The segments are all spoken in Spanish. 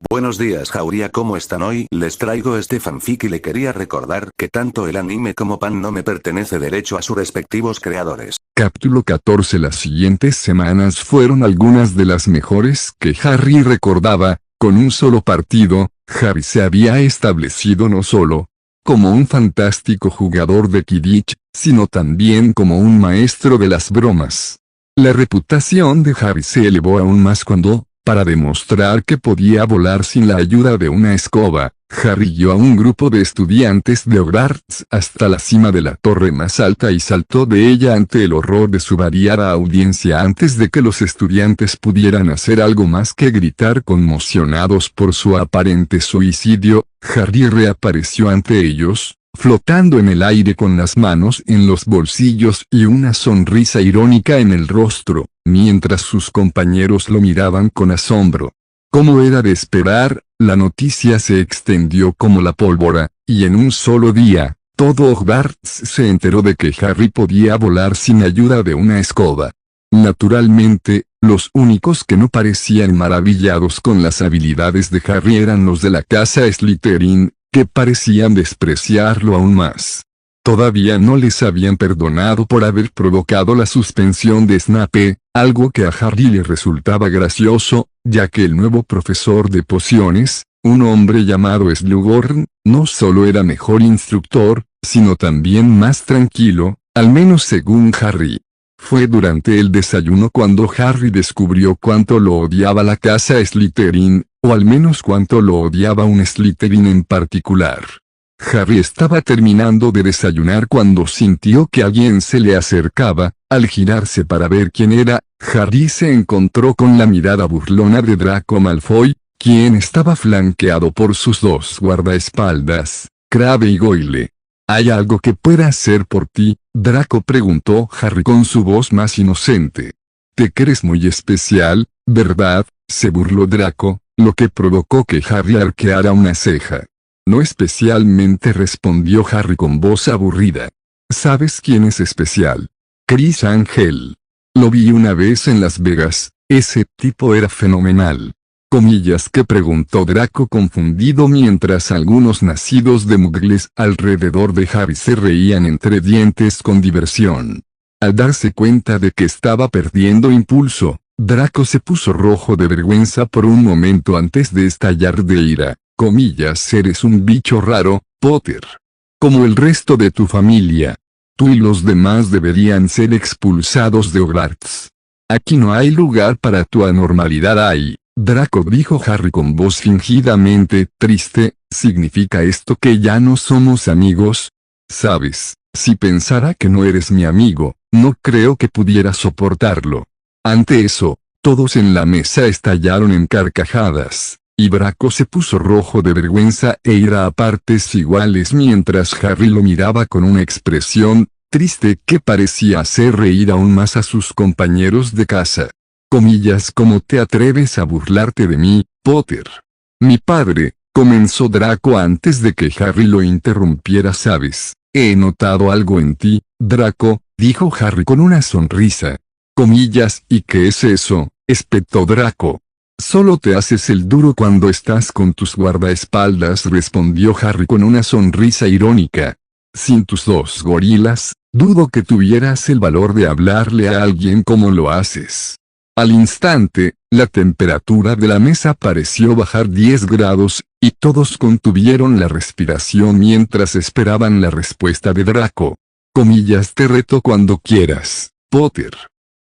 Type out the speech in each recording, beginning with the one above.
Buenos días Jauría, ¿cómo están hoy? Les traigo este fanfic y le quería recordar que tanto el anime como Pan no me pertenece derecho a sus respectivos creadores. Capítulo 14. Las siguientes semanas fueron algunas de las mejores que Harry recordaba. Con un solo partido, Harry se había establecido no solo como un fantástico jugador de Quidditch, sino también como un maestro de las bromas. La reputación de Harry se elevó aún más cuando, para demostrar que podía volar sin la ayuda de una escoba, Harry guió a un grupo de estudiantes de Hogwarts hasta la cima de la torre más alta y saltó de ella ante el horror de su variada audiencia. Antes de que los estudiantes pudieran hacer algo más que gritar conmocionados por su aparente suicidio, Harry reapareció ante ellos, flotando en el aire con las manos en los bolsillos y una sonrisa irónica en el rostro, mientras sus compañeros lo miraban con asombro. Como era de esperar, la noticia se extendió como la pólvora, y en un solo día, todo Hogwarts se enteró de que Harry podía volar sin ayuda de una escoba. Naturalmente, los únicos que no parecían maravillados con las habilidades de Harry eran los de la casa Slytherin, que parecían despreciarlo aún más. Todavía no les habían perdonado por haber provocado la suspensión de Snape, algo que a Harry le resultaba gracioso, ya que el nuevo profesor de pociones, un hombre llamado Slughorn, no solo era mejor instructor, sino también más tranquilo, al menos según Harry. Fue durante el desayuno cuando Harry descubrió cuánto lo odiaba la casa Slytherin, o al menos cuánto lo odiaba un Slytherin en particular. Harry estaba terminando de desayunar cuando sintió que alguien se le acercaba. Al girarse para ver quién era, Harry se encontró con la mirada burlona de Draco Malfoy, quien estaba flanqueado por sus dos guardaespaldas, Crabbe y Goyle. ¿Hay algo que pueda hacer por ti? Draco preguntó Harry con su voz más inocente. Te crees muy especial, ¿verdad? Se burló Draco, lo que provocó que Harry arqueara una ceja. No especialmente, respondió Harry con voz aburrida. ¿Sabes quién es especial? Chris Angel. Lo vi una vez en Las Vegas, ese tipo era fenomenal. Comillas, que preguntó Draco confundido mientras algunos nacidos de muggles alrededor de Harry se reían entre dientes con diversión. Al darse cuenta de que estaba perdiendo impulso, Draco se puso rojo de vergüenza por un momento antes de estallar de ira. Comillas, eres un bicho raro, Potter. Como el resto de tu familia. Tú y los demás deberían ser expulsados de Hogwarts. Aquí no hay lugar para tu anormalidad. Draco, dijo Harry con voz fingidamente triste, ¿significa esto que ya no somos amigos? Sabes, si pensara que no eres mi amigo, no creo que pudiera soportarlo. Ante eso, todos en la mesa estallaron en carcajadas, y Draco se puso rojo de vergüenza e ira a partes iguales mientras Harry lo miraba con una expresión triste que parecía hacer reír aún más a sus compañeros de casa. Comillas, ¿cómo te atreves a burlarte de mí, Potter? Mi padre, comenzó Draco antes de que Harry lo interrumpiera. Sabes, he notado algo en ti, Draco, dijo Harry con una sonrisa. Comillas, ¿y qué es eso? Espetó Draco. Solo te haces el duro cuando estás con tus guardaespaldas, respondió Harry con una sonrisa irónica. Sin tus dos gorilas, dudo que tuvieras el valor de hablarle a alguien como lo haces. Al instante, la temperatura de la mesa pareció bajar 10 grados, y todos contuvieron la respiración mientras esperaban la respuesta de Draco. Comillas, te reto cuando quieras, Potter.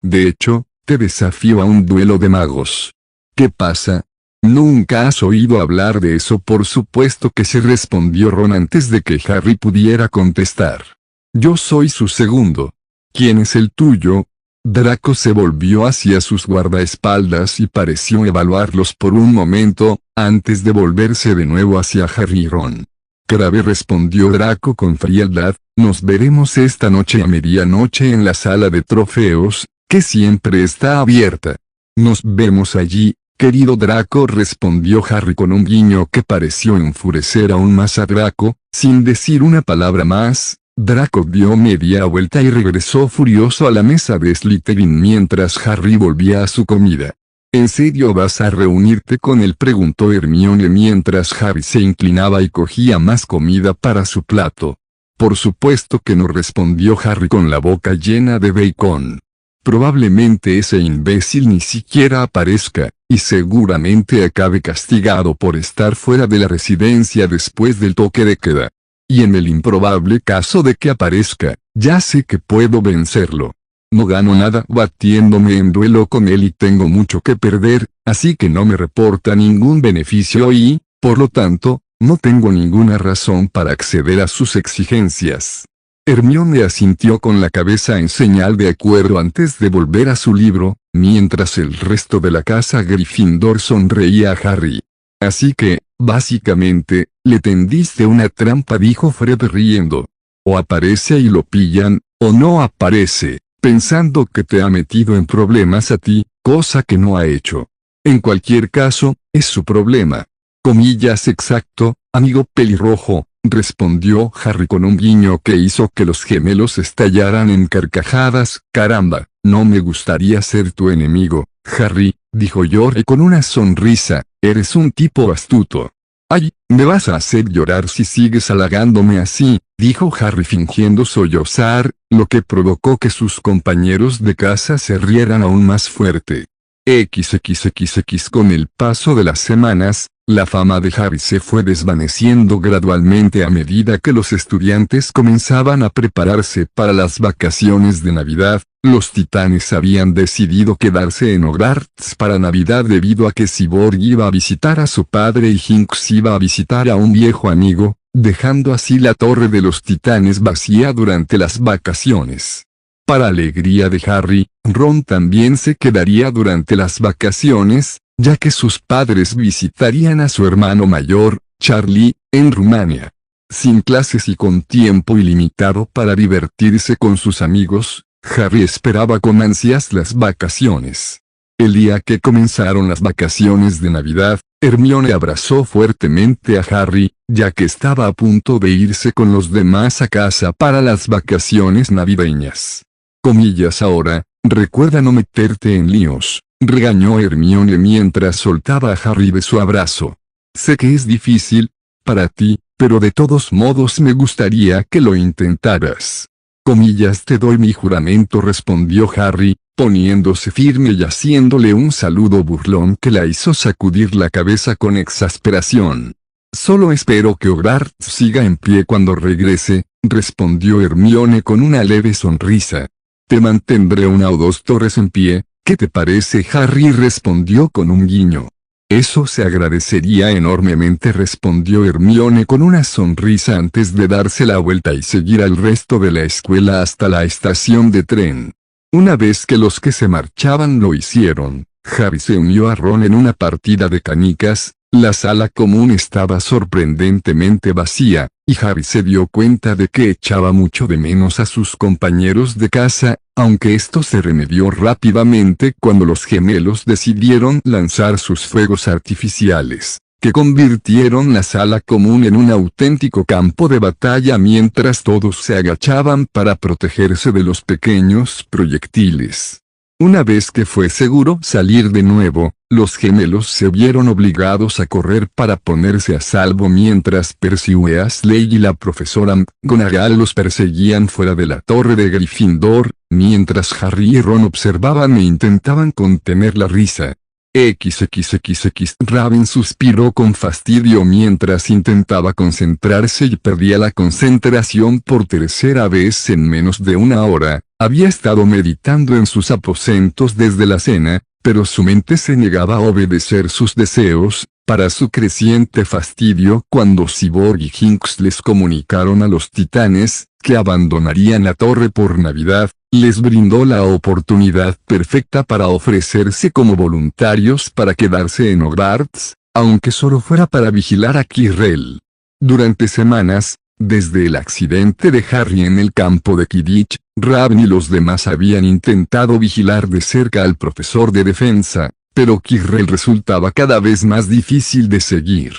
De hecho, te desafío a un duelo de magos. ¿Qué pasa? ¿Nunca has oído hablar de eso? Por supuesto que sí, respondió Ron antes de que Harry pudiera contestar. Yo soy su segundo. ¿Quién es el tuyo? Draco se volvió hacia sus guardaespaldas y pareció evaluarlos por un momento, antes de volverse de nuevo hacia Harry y Ron. Crabbe, respondió Draco con frialdad, nos veremos esta noche a medianoche en la sala de trofeos, que siempre está abierta. Nos vemos allí, querido Draco, respondió Harry con un guiño que pareció enfurecer aún más a Draco. Sin decir una palabra más, Draco dio media vuelta y regresó furioso a la mesa de Slytherin mientras Harry volvía a su comida. ¿En serio vas a reunirte con él?, preguntó Hermione mientras Harry se inclinaba y cogía más comida para su plato. Por supuesto que no, respondió Harry con la boca llena de bacon. Probablemente ese imbécil ni siquiera aparezca, y seguramente acabe castigado por estar fuera de la residencia después del toque de queda. Y en el improbable caso de que aparezca, ya sé que puedo vencerlo. No gano nada batiéndome en duelo con él y tengo mucho que perder, así que no me reporta ningún beneficio y, por lo tanto, no tengo ninguna razón para acceder a sus exigencias. Hermione asintió con la cabeza en señal de acuerdo antes de volver a su libro, mientras el resto de la casa Gryffindor sonreía a Harry. Así que, básicamente, le tendiste una trampa, dijo Fred riendo. O aparece y lo pillan, o no aparece, pensando que te ha metido en problemas a ti, cosa que no ha hecho. En cualquier caso, es su problema. Comillas exacto, amigo pelirrojo, respondió Harry con un guiño que hizo que los gemelos estallaran en carcajadas. Caramba, no me gustaría ser tu enemigo, Harry, dijo George con una sonrisa, eres un tipo astuto. Ay, me vas a hacer llorar si sigues halagándome así, dijo Harry fingiendo sollozar, lo que provocó que sus compañeros de casa se rieran aún más fuerte. XXXX. Con el paso de las semanas, la fama de Harry se fue desvaneciendo gradualmente a medida que los estudiantes comenzaban a prepararse para las vacaciones de Navidad. Los titanes habían decidido quedarse en Hogwarts para Navidad debido a que Cyborg iba a visitar a su padre y Jinx iba a visitar a un viejo amigo, dejando así la torre de los titanes vacía durante las vacaciones. Para alegría de Harry, Ron también se quedaría durante las vacaciones, ya que sus padres visitarían a su hermano mayor, Charlie, en Rumania. Sin clases y con tiempo ilimitado para divertirse con sus amigos, Harry esperaba con ansias las vacaciones. El día que comenzaron las vacaciones de Navidad, Hermione abrazó fuertemente a Harry, ya que estaba a punto de irse con los demás a casa para las vacaciones navideñas. Comillas ahora, recuerda no meterte en líos, regañó Hermione mientras soltaba a Harry de su abrazo. Sé que es difícil, para ti, pero de todos modos me gustaría que lo intentaras. Comillas te doy mi juramento, respondió Harry, poniéndose firme y haciéndole un saludo burlón que la hizo sacudir la cabeza con exasperación. Solo espero que Hogwarts siga en pie cuando regrese, respondió Hermione con una leve sonrisa. Te mantendré una o dos torres en pie, ¿qué te parece? Harry respondió con un guiño. Eso se agradecería enormemente, respondió Hermione con una sonrisa antes de darse la vuelta y seguir al resto de la escuela hasta la estación de tren. Una vez que los que se marchaban lo hicieron, Harry se unió a Ron en una partida de canicas. La sala común estaba sorprendentemente vacía, y Harry se dio cuenta de que echaba mucho de menos a sus compañeros de casa, aunque esto se remedió rápidamente cuando los gemelos decidieron lanzar sus fuegos artificiales, que convirtieron la sala común en un auténtico campo de batalla mientras todos se agachaban para protegerse de los pequeños proyectiles. Una vez que fue seguro salir de nuevo, los gemelos se vieron obligados a correr para ponerse a salvo mientras Percy Weasley y la profesora McGonagall los perseguían fuera de la torre de Gryffindor, mientras Harry y Ron observaban e intentaban contener la risa. XXXX. Raven suspiró con fastidio mientras intentaba concentrarse y perdía la concentración por tercera vez en menos de una hora. Había estado meditando en sus aposentos desde la cena, pero su mente se negaba a obedecer sus deseos, para su creciente fastidio cuando Cyborg y Jinx les comunicaron a los titanes, que abandonarían la torre por Navidad, les brindó la oportunidad perfecta para ofrecerse como voluntarios para quedarse en Hogwarts, aunque solo fuera para vigilar a Quirrell. Durante semanas, desde el accidente de Harry en el campo de Quidditch, Raven y los demás habían intentado vigilar de cerca al profesor de defensa, pero Quirrell resultaba cada vez más difícil de seguir.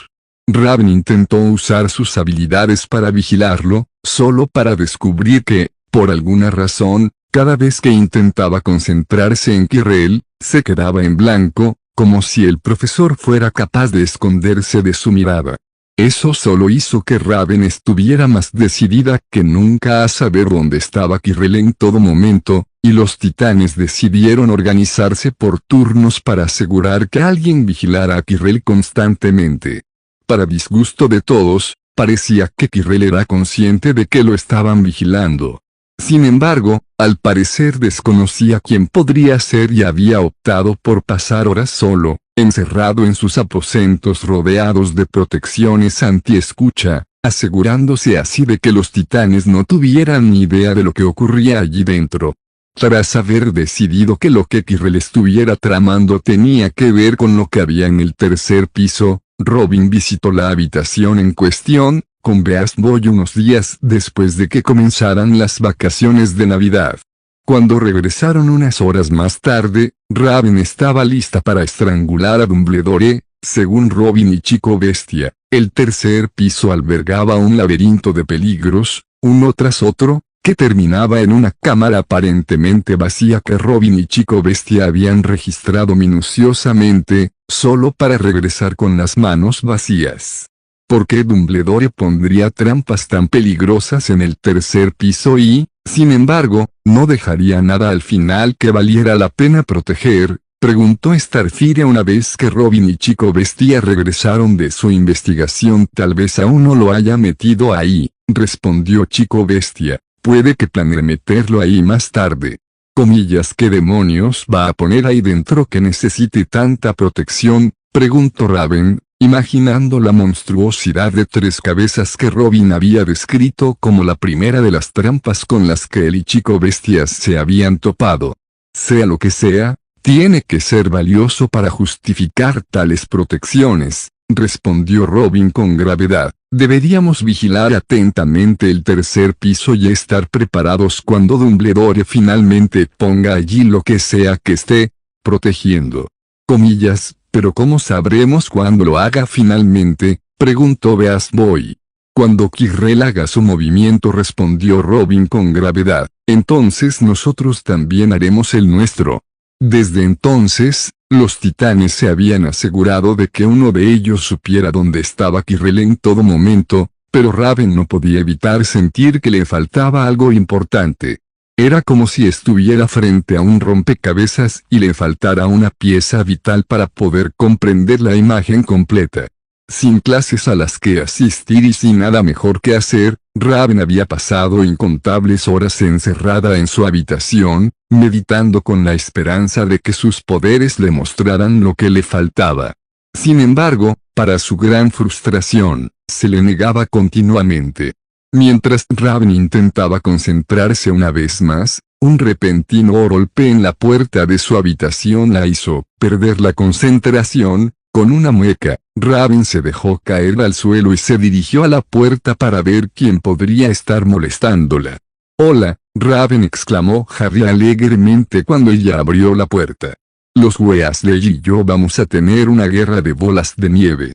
Raven intentó usar sus habilidades para vigilarlo, solo para descubrir que, por alguna razón, cada vez que intentaba concentrarse en Quirrell, se quedaba en blanco, como si el profesor fuera capaz de esconderse de su mirada. Eso solo hizo que Raven estuviera más decidida que nunca a saber dónde estaba Quirrell en todo momento, y los titanes decidieron organizarse por turnos para asegurar que alguien vigilara a Quirrell constantemente. Para disgusto de todos, parecía que Quirrell era consciente de que lo estaban vigilando. Sin embargo, al parecer desconocía quién podría ser y había optado por pasar horas solo, encerrado en sus aposentos rodeados de protecciones anti-escucha, asegurándose así de que los titanes no tuvieran ni idea de lo que ocurría allí dentro. Tras haber decidido que lo que Quirrell estuviera tramando tenía que ver con lo que había en el tercer piso, Robin visitó la habitación en cuestión, con Beast Boy unos días después de que comenzaran las vacaciones de Navidad. Cuando regresaron unas horas más tarde, Raven estaba lista para estrangular a Dumbledore. Según Robin y Chico Bestia, el tercer piso albergaba un laberinto de peligros, uno tras otro, que terminaba en una cámara aparentemente vacía que Robin y Chico Bestia habían registrado minuciosamente, solo para regresar con las manos vacías. ¿Por qué Dumbledore pondría trampas tan peligrosas en el tercer piso y, sin embargo, no dejaría nada al final que valiera la pena proteger? Preguntó Starfire una vez que Robin y Chico Bestia regresaron de su investigación. Tal vez aún no lo haya metido ahí, respondió Chico Bestia. Puede que planee meterlo ahí más tarde. Comillas, ¿qué demonios va a poner ahí dentro que necesite tanta protección? Preguntó Raven, imaginando la monstruosidad de 3 cabezas que Robin había descrito como la primera de las trampas con las que él y Chico Bestias se habían topado. Sea lo que sea, tiene que ser valioso para justificar tales protecciones, respondió Robin con gravedad. Deberíamos vigilar atentamente el tercer piso y estar preparados cuando Dumbledore finalmente ponga allí lo que sea que esté protegiendo. Comillas, pero ¿cómo sabremos cuándo lo haga finalmente? Preguntó Beast Boy. Cuando Quirrell haga su movimiento, respondió Robin con gravedad. Entonces nosotros también haremos el nuestro. Desde entonces, los titanes se habían asegurado de que uno de ellos supiera dónde estaba Quirrell en todo momento, pero Raven no podía evitar sentir que le faltaba algo importante. Era como si estuviera frente a un rompecabezas y le faltara una pieza vital para poder comprender la imagen completa. Sin clases a las que asistir y sin nada mejor que hacer, Raven había pasado incontables horas encerrada en su habitación, meditando con la esperanza de que sus poderes le mostraran lo que le faltaba. Sin embargo, para su gran frustración, se le negaba continuamente. Mientras Raven intentaba concentrarse una vez más, un repentino golpe en la puerta de su habitación la hizo perder la concentración. Con una mueca, Raven se dejó caer al suelo y se dirigió a la puerta para ver quién podría estar molestándola. «Hola», Raven exclamó Harry alegremente cuando ella abrió la puerta. «Los Weasley y yo vamos a tener una guerra de bolas de nieve.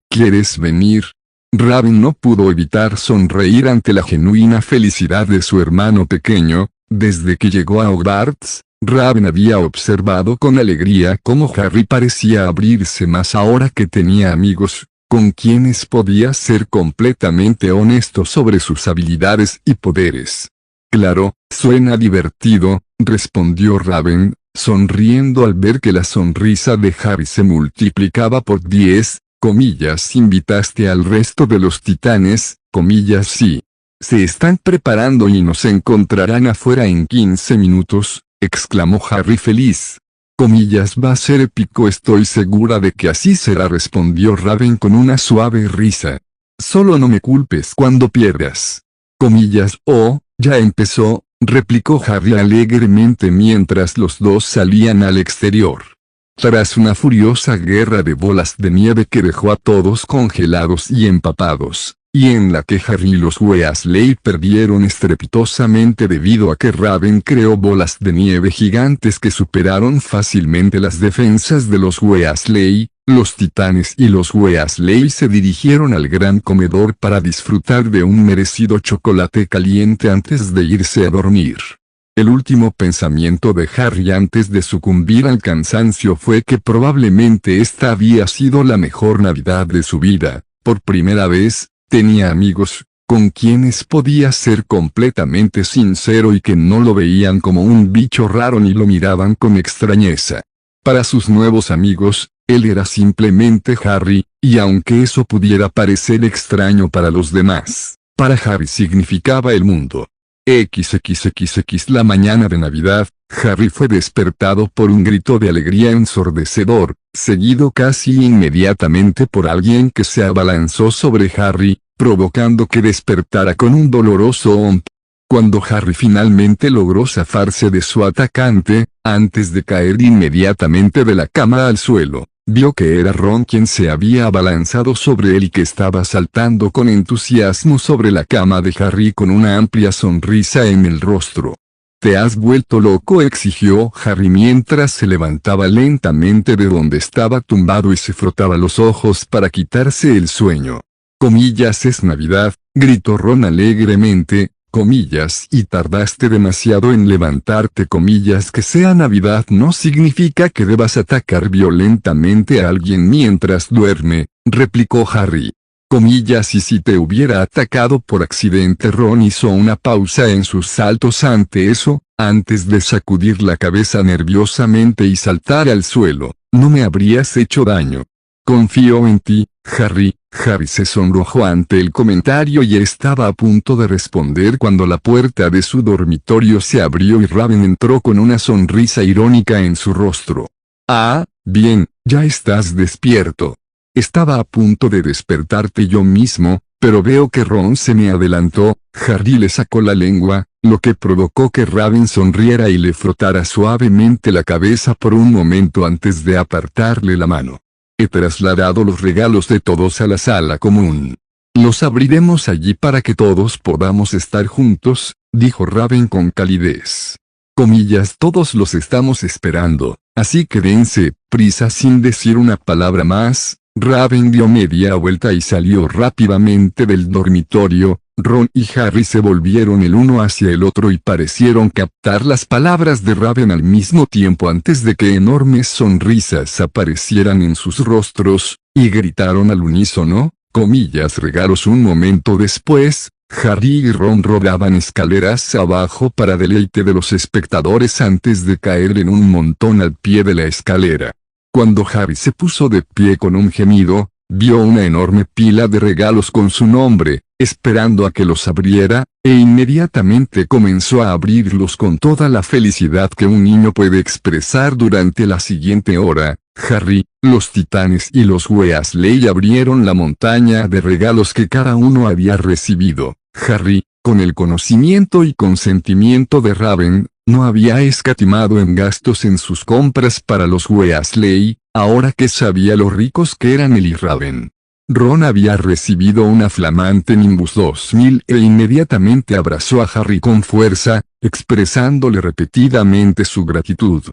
¿Quieres venir?» Raven no pudo evitar sonreír ante la genuina felicidad de su hermano pequeño. Desde que llegó a Hogwarts, Raven había observado con alegría cómo Harry parecía abrirse más ahora que tenía amigos, con quienes podía ser completamente honesto sobre sus habilidades y poderes. «Claro, suena divertido», respondió Raven, sonriendo al ver que la sonrisa de Harry se multiplicaba por 10. Comillas, ¿invitaste al resto de los titanes? Comillas, sí. Se están preparando y nos encontrarán afuera en 15 minutos, exclamó Harry feliz. Comillas, va a ser épico, estoy segura de que así será, respondió Raven con una suave risa. Solo no me culpes cuando pierdas. Comillas, oh, ya empezó, replicó Harry alegremente mientras los dos salían al exterior. Tras una furiosa guerra de bolas de nieve que dejó a todos congelados y empapados, y en la que Harry y los Weasley perdieron estrepitosamente debido a que Raven creó bolas de nieve gigantes que superaron fácilmente las defensas de los Weasley, los titanes y los Weasley se dirigieron al gran comedor para disfrutar de un merecido chocolate caliente antes de irse a dormir. El último pensamiento de Harry antes de sucumbir al cansancio fue que probablemente esta había sido la mejor Navidad de su vida. Por primera vez, tenía amigos, con quienes podía ser completamente sincero y que no lo veían como un bicho raro ni lo miraban con extrañeza. Para sus nuevos amigos, él era simplemente Harry, y aunque eso pudiera parecer extraño para los demás, para Harry significaba el mundo. XXXX La mañana de Navidad, Harry fue despertado por un grito de alegría ensordecedor, seguido casi inmediatamente por alguien que se abalanzó sobre Harry, provocando que despertara con un doloroso omp. Cuando Harry finalmente logró zafarse de su atacante, antes de caer inmediatamente de la cama al suelo, vio que era Ron quien se había abalanzado sobre él y que estaba saltando con entusiasmo sobre la cama de Harry con una amplia sonrisa en el rostro. «¿Te has vuelto loco?», exigió Harry mientras se levantaba lentamente de donde estaba tumbado y se frotaba los ojos para quitarse el sueño. «Comillas, es Navidad», gritó Ron alegremente. «Comillas, y tardaste demasiado en levantarte». «Comillas, que sea Navidad no significa que debas atacar violentamente a alguien mientras duerme», replicó Harry. «Comillas, y si te hubiera atacado por accidente». Ron hizo una pausa en sus saltos ante eso, antes de sacudir la cabeza nerviosamente y saltar al suelo. «No me habrías hecho daño. Confío en ti, Harry». Harry se sonrojó ante el comentario y estaba a punto de responder cuando la puerta de su dormitorio se abrió y Raven entró con una sonrisa irónica en su rostro. «Ah, bien, ya estás despierto. Estaba a punto de despertarte yo mismo, pero veo que Ron se me adelantó». Harry le sacó la lengua, lo que provocó que Raven sonriera y le frotara suavemente la cabeza por un momento antes de apartarle la mano. «He trasladado los regalos de todos a la sala común. Los abriremos allí para que todos podamos estar juntos», dijo Raven con calidez. «Comillas, todos los estamos esperando, así que dense prisa». Sin decir una palabra más, Raven dio media vuelta y salió rápidamente del dormitorio. Ron y Harry se volvieron el uno hacia el otro y parecieron captar las palabras de Raven al mismo tiempo antes de que enormes sonrisas aparecieran en sus rostros, y gritaron al unísono, «Comillas, regalos». Un momento después, Harry y Ron rodaban escaleras abajo para deleite de los espectadores antes de caer en un montón al pie de la escalera. Cuando Harry se puso de pie con un gemido, vio una enorme pila de regalos con su nombre, esperando a que los abriera, e inmediatamente comenzó a abrirlos con toda la felicidad que un niño puede expresar durante la siguiente hora. Harry, los Titanes y los Weasley abrieron la montaña de regalos que cada uno había recibido. Harry, con el conocimiento y consentimiento de Raven, no había escatimado en gastos en sus compras para los Weasley, ahora que sabía lo ricos que eran él y Raven. Ron había recibido una flamante Nimbus 2000 e inmediatamente abrazó a Harry con fuerza, expresándole repetidamente su gratitud.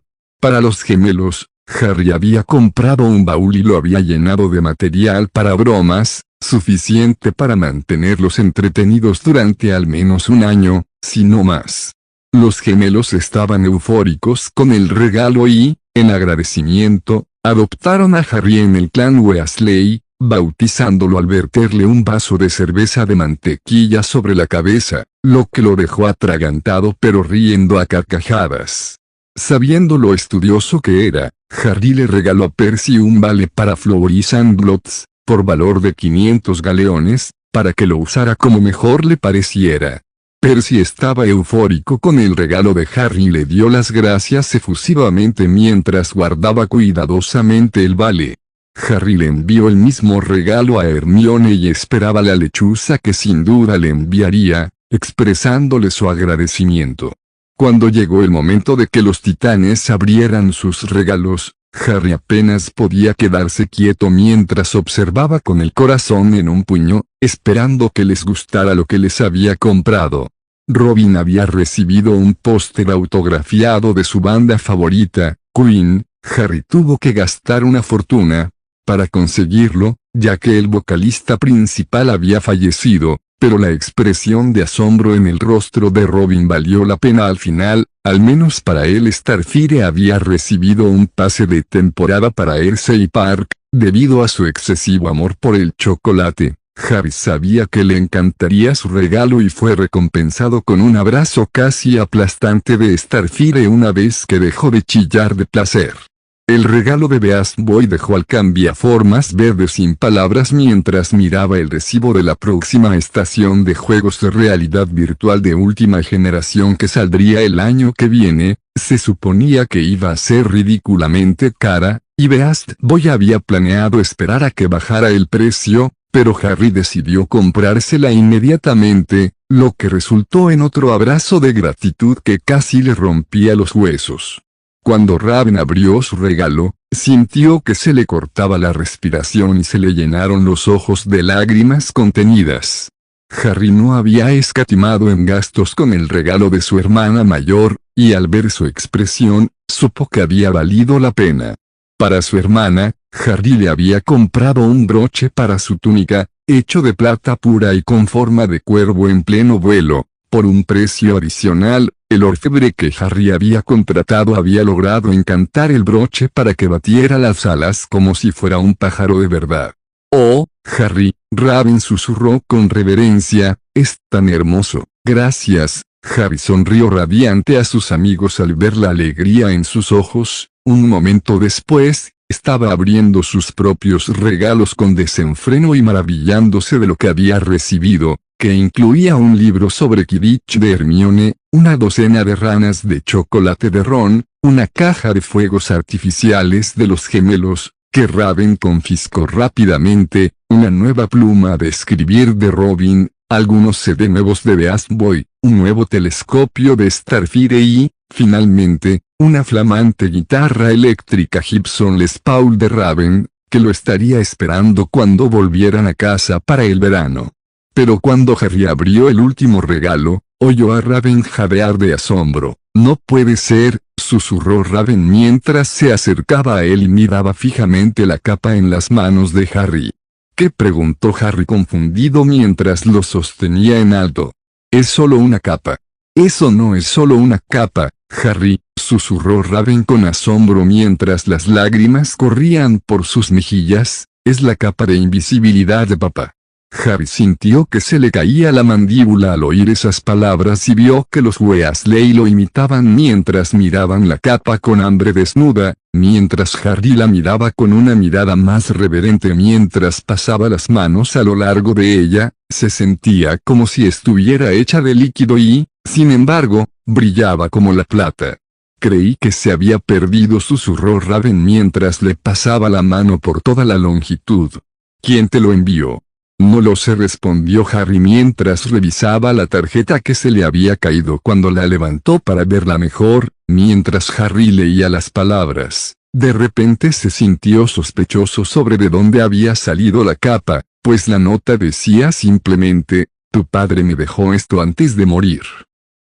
Para los gemelos, Harry había comprado un baúl y lo había llenado de material para bromas, suficiente para mantenerlos entretenidos durante al menos un año, si no más. Los gemelos estaban eufóricos con el regalo y, en agradecimiento, adoptaron a Harry en el clan Weasley, bautizándolo al verterle un vaso de cerveza de mantequilla sobre la cabeza, lo que lo dejó atragantado pero riendo a carcajadas. Sabiendo lo estudioso que era, Harry le regaló a Percy un vale para Florey Sandblots, por valor de 500 galeones, para que lo usara como mejor le pareciera. Percy estaba eufórico con el regalo de Harry y le dio las gracias efusivamente mientras guardaba cuidadosamente el vale. Harry le envió el mismo regalo a Hermione y esperaba la lechuza que sin duda le enviaría, expresándole su agradecimiento. Cuando llegó el momento de que los Titanes abrieran sus regalos, Harry apenas podía quedarse quieto mientras observaba con el corazón en un puño, esperando que les gustara lo que les había comprado. Robin había recibido un póster autografiado de su banda favorita, Queen. Harry tuvo que gastar una fortuna para conseguirlo, ya que el vocalista principal había fallecido, Pero la expresión de asombro en el rostro de Robin valió la pena al final. Al menos para él Starfire había recibido un pase de temporada para Hershey Park, debido a su excesivo amor por el chocolate. Harry sabía que le encantaría su regalo y fue recompensado con un abrazo casi aplastante de Starfire una vez que dejó de chillar de placer. El regalo de Beast Boy dejó al cambiaformas verde sin palabras mientras miraba el recibo de la próxima estación de juegos de realidad virtual de última generación que saldría el año que viene. Se suponía que iba a ser ridículamente cara, y Beast Boy había planeado esperar a que bajara el precio, pero Harry decidió comprársela inmediatamente, lo que resultó en otro abrazo de gratitud que casi le rompía los huesos. Cuando Raven abrió su regalo, sintió que se le cortaba la respiración y se le llenaron los ojos de lágrimas contenidas. Harry no había escatimado en gastos con el regalo de su hermana mayor, y al ver su expresión, supo que había valido la pena. Para su hermana, Harry le había comprado un broche para su túnica, hecho de plata pura y con forma de cuervo en pleno vuelo. Por un precio adicional, el orfebre que Harry había contratado había logrado encantar el broche para que batiera las alas como si fuera un pájaro de verdad. «Oh, Harry», Raven susurró con reverencia, «es tan hermoso». «Gracias». Harry sonrió radiante a sus amigos al ver la alegría en sus ojos. Un momento después, estaba abriendo sus propios regalos con desenfreno y maravillándose de lo que había recibido, que incluía un libro sobre Quidditch de Hermione, una docena de ranas de chocolate de Ron, una caja de fuegos artificiales de los gemelos, que Raven confiscó rápidamente, una nueva pluma de escribir de Robin, algunos CD nuevos de Beast Boy, un nuevo telescopio de Starfire y, finalmente, una flamante guitarra eléctrica Gibson Les Paul de Raven, que lo estaría esperando cuando volvieran a casa para el verano. Pero cuando Harry abrió el último regalo, oyó a Raven jadear de asombro. «No puede ser», susurró Raven mientras se acercaba a él y miraba fijamente la capa en las manos de Harry. «¿Qué?», preguntó Harry confundido mientras lo sostenía en alto. «Es solo una capa». «Eso no es solo una capa, Harry», susurró Raven con asombro mientras las lágrimas corrían por sus mejillas, «es la capa de invisibilidad de papá». Harry sintió que se le caía la mandíbula al oír esas palabras y vio que los Weasley lo imitaban mientras miraban la capa con hambre desnuda, mientras Harry la miraba con una mirada más reverente mientras pasaba las manos a lo largo de ella, se sentía como si estuviera hecha de líquido y, sin embargo, brillaba como la plata. «Creí que se había perdido», susurró Raven mientras le pasaba la mano por toda la longitud. «¿Quién te lo envió?» «No lo sé», respondió Harry mientras revisaba la tarjeta que se le había caído cuando la levantó para verla mejor. Mientras Harry leía las palabras, de repente se sintió sospechoso sobre de dónde había salido la capa, pues la nota decía simplemente: «Tu padre me dejó esto antes de morir.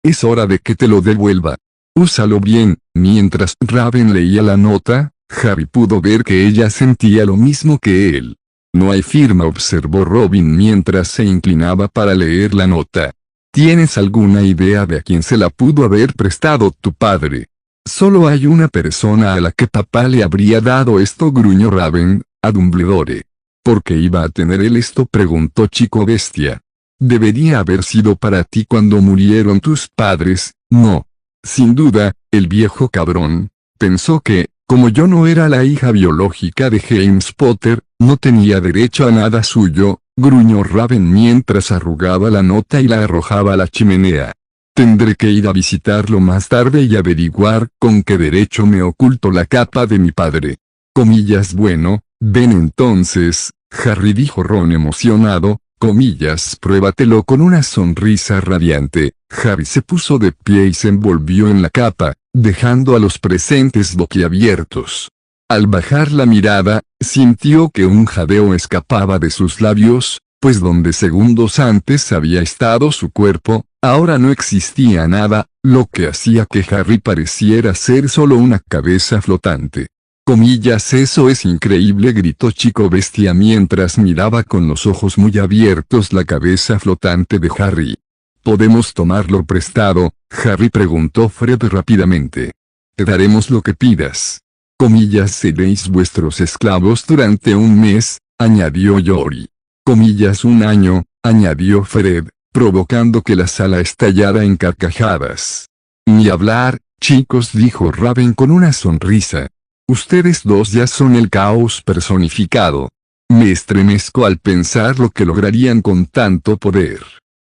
Es hora de que te lo devuelva. Úsalo bien». Mientras Raven leía la nota, Harry pudo ver que ella sentía lo mismo que él. «No hay firma», observó Robin mientras se inclinaba para leer la nota. «¿Tienes alguna idea de a quién se la pudo haber prestado tu padre?» «Solo hay una persona a la que papá le habría dado esto», gruñó Raven, «a Dumbledore». «¿Por qué iba a tener él esto?», preguntó Chico Bestia. «Debería haber sido para ti cuando murieron tus padres, ¿no?» «Sin duda, el viejo cabrón pensó que, como yo no era la hija biológica de James Potter, no tenía derecho a nada suyo», gruñó Raven mientras arrugaba la nota y la arrojaba a la chimenea. «Tendré que ir a visitarlo más tarde y averiguar con qué derecho me ocultó la capa de mi padre». Comillas «Bueno, ven entonces», Harry dijo Ron emocionado, comillas «pruébatelo», con una sonrisa radiante. Harry se puso de pie y se envolvió en la capa, dejando a los presentes boquiabiertos. Al bajar la mirada, sintió que un jadeo escapaba de sus labios, pues donde segundos antes había estado su cuerpo, ahora no existía nada, lo que hacía que Harry pareciera ser solo una cabeza flotante. Comillas, eso es increíble, gritó Chico Bestia mientras miraba con los ojos muy abiertos la cabeza flotante de Harry. ¿Podemos tomarlo prestado? Harry preguntó Fred rápidamente. Te daremos lo que pidas. Comillas, seréis vuestros esclavos durante un mes, añadió Yori. Comillas, un año, añadió Fred, provocando que la sala estallara en carcajadas. Ni hablar, chicos, dijo Raven con una sonrisa. Ustedes dos ya son el caos personificado. Me estremezco al pensar lo que lograrían con tanto poder.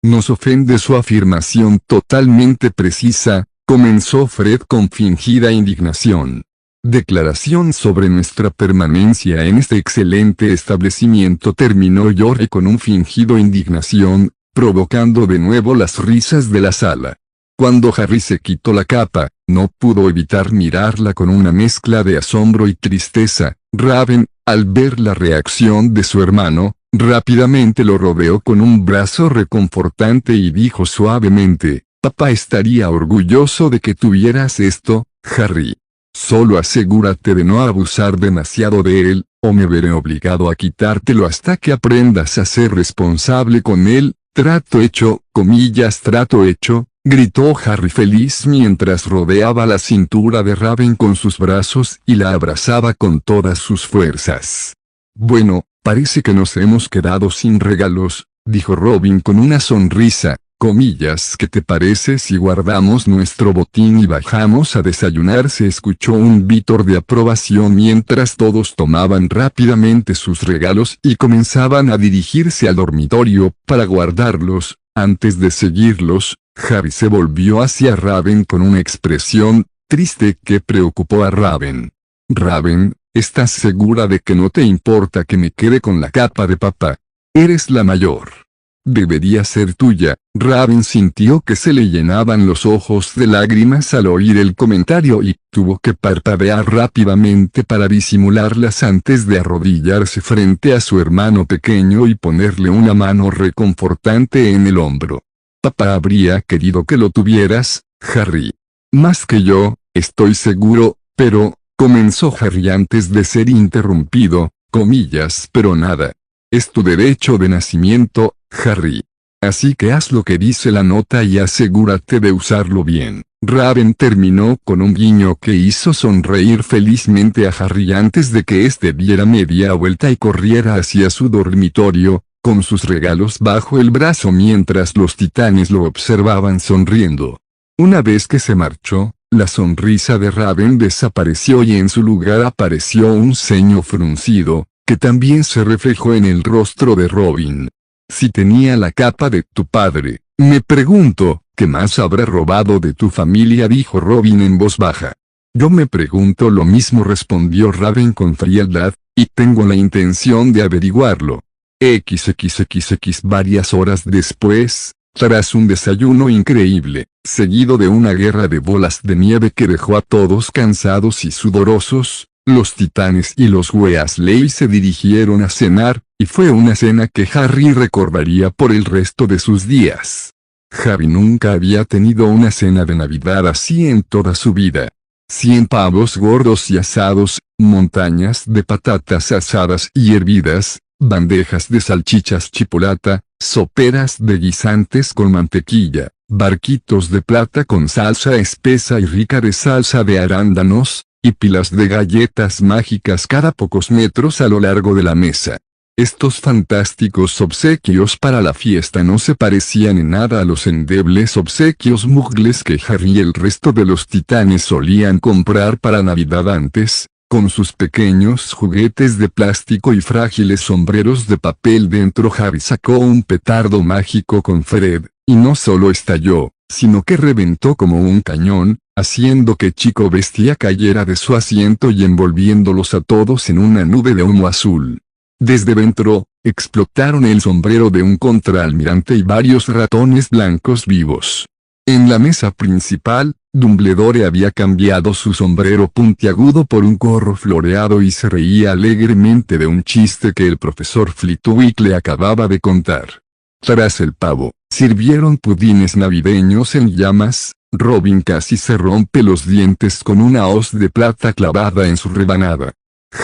Nos ofende su afirmación totalmente precisa, comenzó Fred con fingida indignación. Declaración sobre nuestra permanencia en este excelente establecimiento, terminó George con un fingido indignación, provocando de nuevo las risas de la sala. Cuando Harry se quitó la capa, no pudo evitar mirarla con una mezcla de asombro y tristeza. Raven, al ver la reacción de su hermano, rápidamente lo rodeó con un brazo reconfortante y dijo suavemente, «Papá estaría orgulloso de que tuvieras esto, Harry. Solo asegúrate de no abusar demasiado de él, o me veré obligado a quitártelo hasta que aprendas a ser responsable con él». Trato hecho, comillas, trato hecho, gritó Harry feliz mientras rodeaba la cintura de Raven con sus brazos y la abrazaba con todas sus fuerzas. Bueno, parece que nos hemos quedado sin regalos, dijo Robin con una sonrisa. Comillas, ¿qué te parece si guardamos nuestro botín y bajamos a desayunar? Se escuchó un vítor de aprobación mientras todos tomaban rápidamente sus regalos y comenzaban a dirigirse al dormitorio para guardarlos. Antes de seguirlos, Harry se volvió hacia Raven con una expresión triste que preocupó a Raven. Raven, ¿estás segura de que no te importa que me quede con la capa de papá? Eres la mayor. Debería ser tuya. Raven sintió que se le llenaban los ojos de lágrimas al oír el comentario y tuvo que parpadear rápidamente para disimularlas antes de arrodillarse frente a su hermano pequeño y ponerle una mano reconfortante en el hombro. Papá habría querido que lo tuvieras, Harry. Más que yo, estoy seguro, pero, comenzó Harry antes de ser interrumpido, comillas, pero nada. Es tu derecho de nacimiento, Harry. Así que haz lo que dice la nota y asegúrate de usarlo bien. Raven terminó con un guiño que hizo sonreír felizmente a Harry antes de que éste diera media vuelta y corriera hacia su dormitorio, con sus regalos bajo el brazo mientras los titanes lo observaban sonriendo. Una vez que se marchó, la sonrisa de Raven desapareció y en su lugar apareció un ceño fruncido, que también se reflejó en el rostro de Robin. Si tenía la capa de tu padre, me pregunto, ¿qué más habrá robado de tu familia?, dijo Robin en voz baja. Yo me pregunto lo mismo, respondió Raven con frialdad, y tengo la intención de averiguarlo. XXXX. Varias horas después, tras un desayuno increíble, seguido de una guerra de bolas de nieve que dejó a todos cansados y sudorosos, los titanes y los Weasley se dirigieron a cenar, y fue una cena que Harry recordaría por el resto de sus días. Harry nunca había tenido una cena de Navidad así en toda su vida. 100 pavos gordos y asados, montañas de patatas asadas y hervidas, bandejas de salchichas chipolata, soperas de guisantes con mantequilla, barquitos de plata con salsa espesa y rica de salsa de arándanos, y pilas de galletas mágicas cada pocos metros a lo largo de la mesa. Estos fantásticos obsequios para la fiesta no se parecían en nada a los endebles obsequios mugles que Harry y el resto de los titanes solían comprar para Navidad antes, con sus pequeños juguetes de plástico y frágiles sombreros de papel dentro. Harry sacó un petardo mágico con Fred, y no solo estalló, sino que reventó como un cañón, haciendo que Chico Bestia cayera de su asiento y envolviéndolos a todos en una nube de humo azul. Desde dentro, explotaron el sombrero de un contraalmirante y varios ratones blancos vivos. En la mesa principal, Dumbledore había cambiado su sombrero puntiagudo por un gorro floreado y se reía alegremente de un chiste que el profesor Flitwick le acababa de contar. Tras el pavo, sirvieron pudines navideños en llamas, Robin casi se rompe los dientes con una hoz de plata clavada en su rebanada.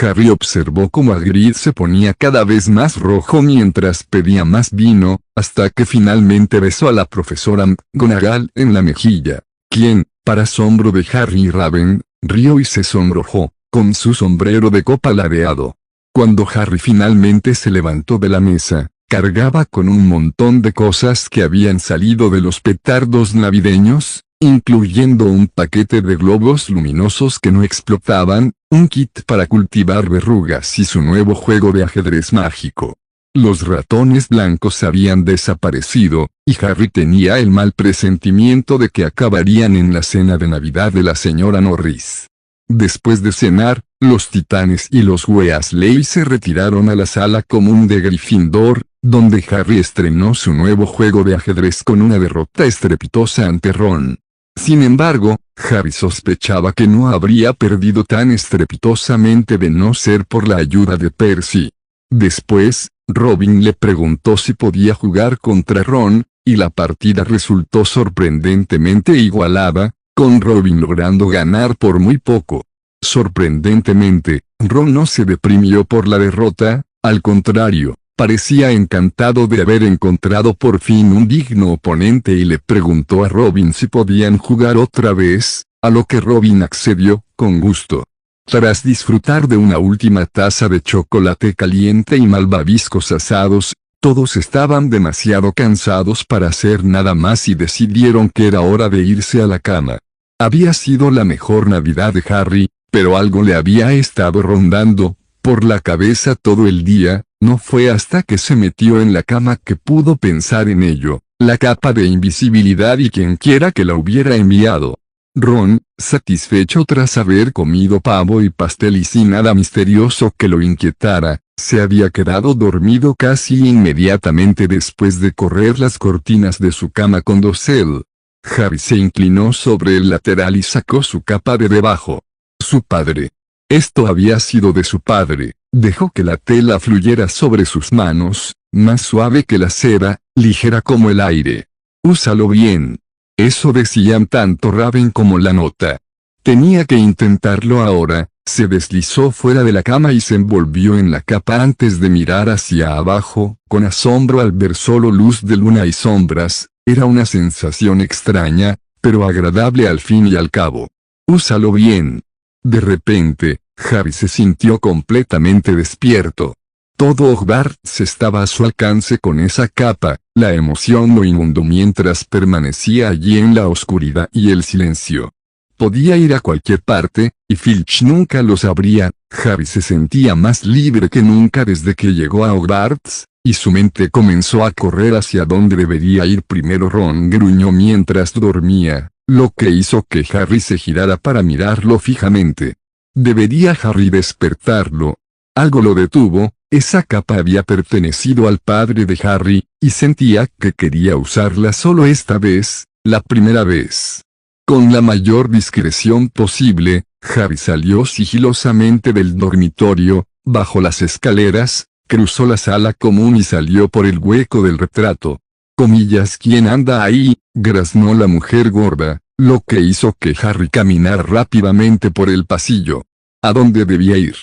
Harry observó cómo Hagrid se ponía cada vez más rojo mientras pedía más vino, hasta que finalmente besó a la profesora McGonagall en la mejilla, quien, para asombro de Harry y Raven, rió y se sonrojó, con su sombrero de copa ladeado. Cuando Harry finalmente se levantó de la mesa, cargaba con un montón de cosas que habían salido de los petardos navideños, incluyendo un paquete de globos luminosos que no explotaban, un kit para cultivar verrugas y su nuevo juego de ajedrez mágico. Los ratones blancos habían desaparecido, y Harry tenía el mal presentimiento de que acabarían en la cena de Navidad de la señora Norris. Después de cenar, los Titanes y los Weasley se retiraron a la sala común de Gryffindor, donde Harry estrenó su nuevo juego de ajedrez con una derrota estrepitosa ante Ron. Sin embargo, Harry sospechaba que no habría perdido tan estrepitosamente de no ser por la ayuda de Percy. Después, Robin le preguntó si podía jugar contra Ron, y la partida resultó sorprendentemente igualada, con Robin logrando ganar por muy poco. Sorprendentemente, Ron no se deprimió por la derrota, al contrario, parecía encantado de haber encontrado por fin un digno oponente y le preguntó a Robin si podían jugar otra vez, a lo que Robin accedió, con gusto. Tras disfrutar de una última taza de chocolate caliente y malvaviscos asados, todos estaban demasiado cansados para hacer nada más y decidieron que era hora de irse a la cama. Había sido la mejor Navidad de Harry, pero algo le había estado rondando por la cabeza todo el día. No fue hasta que se metió en la cama que pudo pensar en ello, la capa de invisibilidad y quienquiera que la hubiera enviado. Ron, satisfecho tras haber comido pavo y pastel y sin nada misterioso que lo inquietara, se había quedado dormido casi inmediatamente después de correr las cortinas de su cama con dosel. Harry se inclinó sobre el lateral y sacó su capa de debajo. Su padre. Esto había sido de su padre. Dejó que la tela fluyera sobre sus manos, más suave que la seda, ligera como el aire. Úsalo bien. Eso decían tanto Raven como la nota. Tenía que intentarlo ahora. Se deslizó fuera de la cama y se envolvió en la capa antes de mirar hacia abajo, con asombro al ver solo luz de luna y sombras. Era una sensación extraña, pero agradable al fin y al cabo. Úsalo bien. De repente, Harry se sintió completamente despierto. Todo Hogwarts estaba a su alcance con esa capa, la emoción lo inundó mientras permanecía allí en la oscuridad y el silencio. Podía ir a cualquier parte, y Filch nunca lo sabría. Harry se sentía más libre que nunca desde que llegó a Hogwarts, y su mente comenzó a correr hacia donde debería ir primero. Ron gruñó mientras dormía, lo que hizo que Harry se girara para mirarlo fijamente. ¿Debería Harry despertarlo? Algo lo detuvo. Esa capa había pertenecido al padre de Harry, y sentía que quería usarla solo esta vez, la primera vez. Con la mayor discreción posible, Harry salió sigilosamente del dormitorio, bajó las escaleras, cruzó la sala común y salió por el hueco del retrato. Comillas, ¿quién anda ahí?, graznó la mujer gorda, lo que hizo que Harry caminara rápidamente por el pasillo. ¿A dónde debía ir?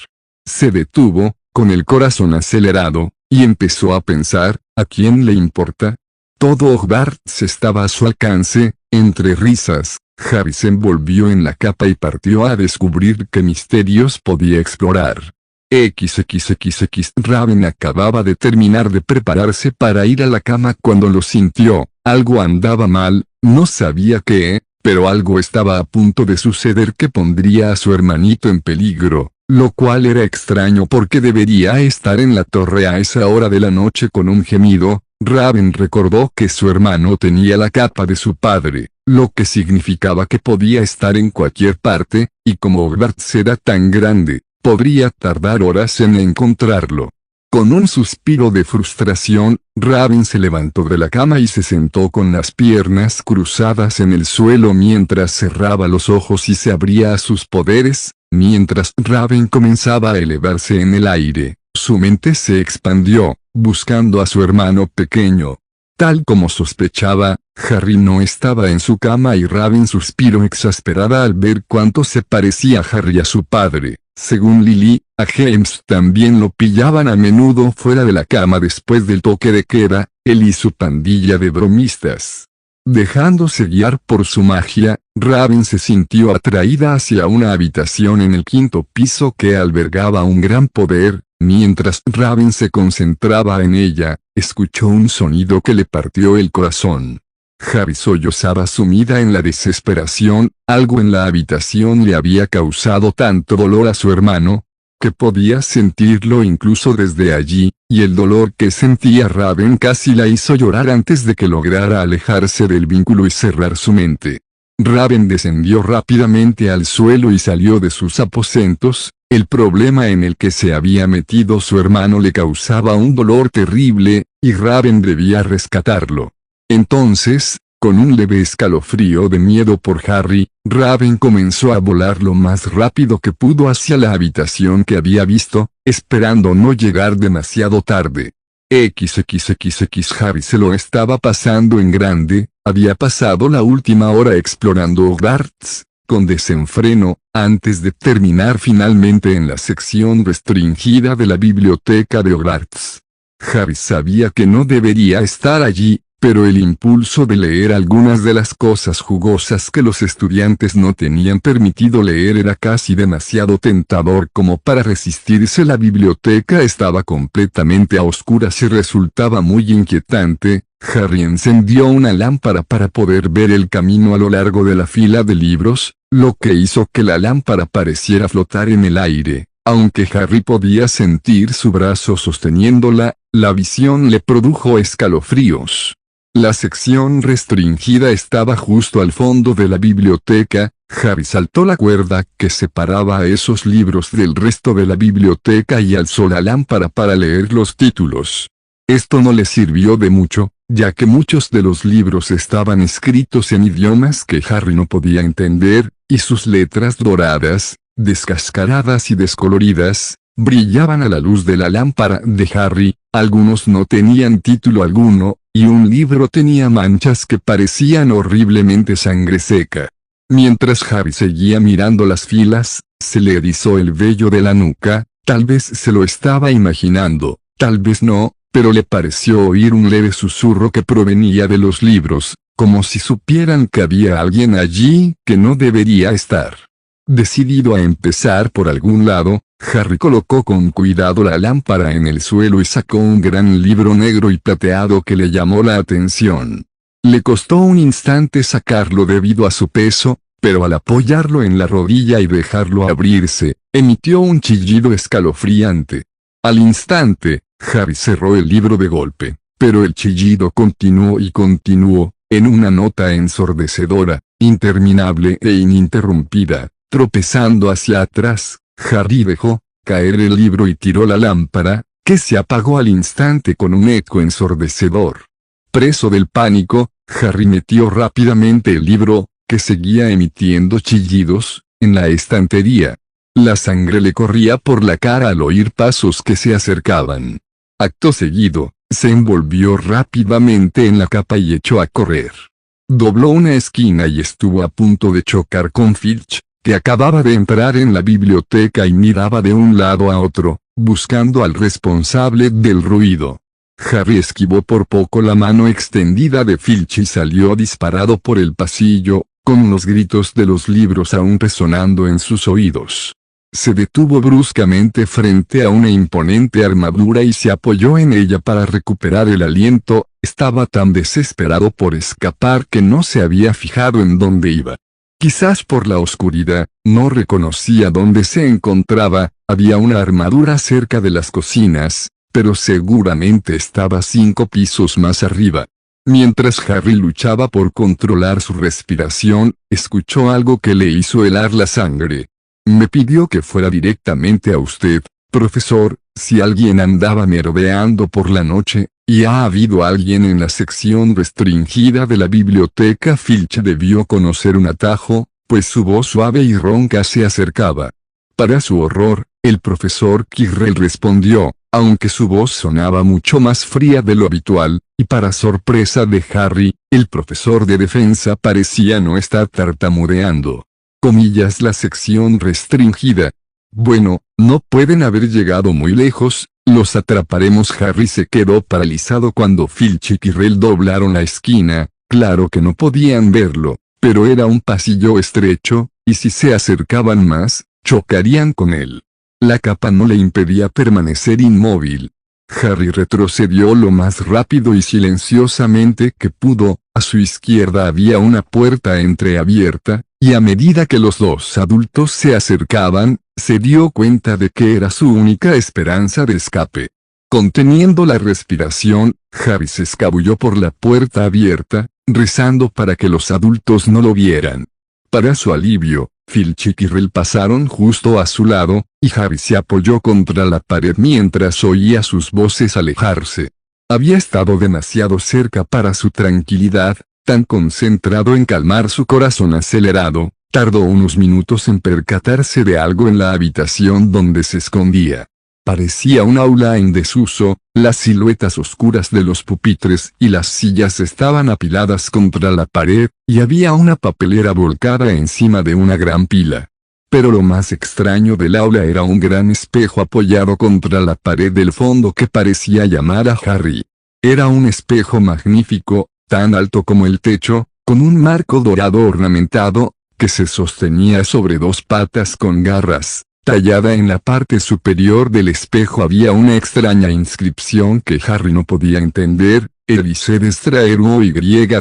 Se detuvo, con el corazón acelerado, y empezó a pensar, ¿a quién le importa? Todo Hogwarts estaba a su alcance. Entre risas, Harry se envolvió en la capa y partió a descubrir qué misterios podía explorar. XXXX. Raven acababa de terminar de prepararse para ir a la cama cuando lo sintió. Algo andaba mal, no sabía qué, pero algo estaba a punto de suceder que pondría a su hermanito en peligro, lo cual era extraño porque debería estar en la torre a esa hora de la noche. Con un gemido, Raven recordó que su hermano tenía la capa de su padre, lo que significaba que podía estar en cualquier parte, y como Hogwarts era tan grande, podría tardar horas en encontrarlo. Con un suspiro de frustración, Raven se levantó de la cama y se sentó con las piernas cruzadas en el suelo mientras cerraba los ojos y se abría a sus poderes. Mientras Raven comenzaba a elevarse en el aire, su mente se expandió, buscando a su hermano pequeño. Tal como sospechaba, Harry no estaba en su cama y Raven suspiró exasperada al ver cuánto se parecía Harry a su padre. Según Lily, a James también lo pillaban a menudo fuera de la cama después del toque de queda, él y su pandilla de bromistas. Dejándose guiar por su magia, Raven se sintió atraída hacia una habitación en el 5º piso que albergaba un gran poder. Mientras Raven se concentraba en ella, escuchó un sonido que le partió el corazón. Harry sollozaba sumida en la desesperación, algo en la habitación le había causado tanto dolor a su hermano, que podía sentirlo incluso desde allí, y el dolor que sentía Raven casi la hizo llorar antes de que lograra alejarse del vínculo y cerrar su mente. Raven descendió rápidamente al suelo y salió de sus aposentos. El problema en el que se había metido su hermano le causaba un dolor terrible, y Raven debía rescatarlo. Entonces, con un leve escalofrío de miedo por Harry, Raven comenzó a volar lo más rápido que pudo hacia la habitación que había visto, esperando no llegar demasiado tarde. XXXX Harry se lo estaba pasando en grande, había pasado la última hora explorando Hogwarts, con desenfreno, antes de terminar finalmente en la sección restringida de la biblioteca de Hogwarts. Harry sabía que no debería estar allí, pero el impulso de leer algunas de las cosas jugosas que los estudiantes no tenían permitido leer era casi demasiado tentador como para resistirse. La biblioteca estaba completamente a oscuras y resultaba muy inquietante. Harry encendió una lámpara para poder ver el camino a lo largo de la fila de libros, lo que hizo que la lámpara pareciera flotar en el aire. Aunque Harry podía sentir su brazo sosteniéndola, la visión le produjo escalofríos. La sección restringida estaba justo al fondo de la biblioteca. Harry saltó la cuerda que separaba a esos libros del resto de la biblioteca y alzó la lámpara para leer los títulos. Esto no le sirvió de mucho, ya que muchos de los libros estaban escritos en idiomas que Harry no podía entender, y sus letras doradas, descascaradas y descoloridas, brillaban a la luz de la lámpara de Harry. Algunos no tenían título alguno, y un libro tenía manchas que parecían horriblemente sangre seca. Mientras Harry seguía mirando las filas, se le erizó el vello de la nuca. Tal vez se lo estaba imaginando, tal vez no, pero le pareció oír un leve susurro que provenía de los libros, como si supieran que había alguien allí que no debería estar. Decidido a empezar por algún lado, Harry colocó con cuidado la lámpara en el suelo y sacó un gran libro negro y plateado que le llamó la atención. Le costó un instante sacarlo debido a su peso, pero al apoyarlo en la rodilla y dejarlo abrirse, emitió un chillido escalofriante. Al instante, Harry cerró el libro de golpe, pero el chillido continuó y continuó, en una nota ensordecedora, interminable e ininterrumpida. Tropezando hacia atrás, Harry dejó caer el libro y tiró la lámpara, que se apagó al instante con un eco ensordecedor. Preso del pánico, Harry metió rápidamente el libro, que seguía emitiendo chillidos, en la estantería. La sangre le corría por la cara al oír pasos que se acercaban. Acto seguido, se envolvió rápidamente en la capa y echó a correr. Dobló una esquina y estuvo a punto de chocar con Filch, que acababa de entrar en la biblioteca y miraba de un lado a otro, buscando al responsable del ruido. Harry esquivó por poco la mano extendida de Filch y salió disparado por el pasillo, con los gritos de los libros aún resonando en sus oídos. Se detuvo bruscamente frente a una imponente armadura y se apoyó en ella para recuperar el aliento. Estaba tan desesperado por escapar que no se había fijado en dónde iba. Quizás por la oscuridad, no reconocía dónde se encontraba. Había una armadura cerca de las cocinas, pero seguramente estaba 5 pisos más arriba. Mientras Harry luchaba por controlar su respiración, escuchó algo que le hizo helar la sangre. Me pidió que fuera directamente a usted, profesor, si alguien andaba merodeando por la noche, y ha habido alguien en la sección restringida de la biblioteca. Filch debió conocer un atajo, pues su voz suave y ronca se acercaba. Para su horror, el profesor Quirrell respondió, aunque su voz sonaba mucho más fría de lo habitual, y para sorpresa de Harry, el profesor de defensa parecía no estar tartamudeando. Comillas, la sección restringida. Bueno, no pueden haber llegado muy lejos, los atraparemos. Harry se quedó paralizado cuando Filch y Quirrell doblaron la esquina. Claro que no podían verlo, pero era un pasillo estrecho, y si se acercaban más, chocarían con él. La capa no le impedía permanecer inmóvil. Harry retrocedió lo más rápido y silenciosamente que pudo. A su izquierda había una puerta entreabierta, y a medida que los dos adultos se acercaban, se dio cuenta de que era su única esperanza de escape. Conteniendo la respiración, Harry se escabulló por la puerta abierta, rezando para que los adultos no lo vieran. Para su alivio, Filch y Quirrell pasaron justo a su lado, y Harry se apoyó contra la pared mientras oía sus voces alejarse. Había estado demasiado cerca para su tranquilidad, tan concentrado en calmar su corazón acelerado, tardó unos minutos en percatarse de algo en la habitación donde se escondía. Parecía un aula en desuso, las siluetas oscuras de los pupitres y las sillas estaban apiladas contra la pared, y había una papelera volcada encima de una gran pila. Pero lo más extraño del aula era un gran espejo apoyado contra la pared del fondo que parecía llamar a Harry. Era un espejo magnífico, tan alto como el techo, con un marco dorado ornamentado, que se sostenía sobre dos patas con garras. Tallada en la parte superior del espejo había una extraña inscripción que Harry no podía entender: Elisedes Traeruo y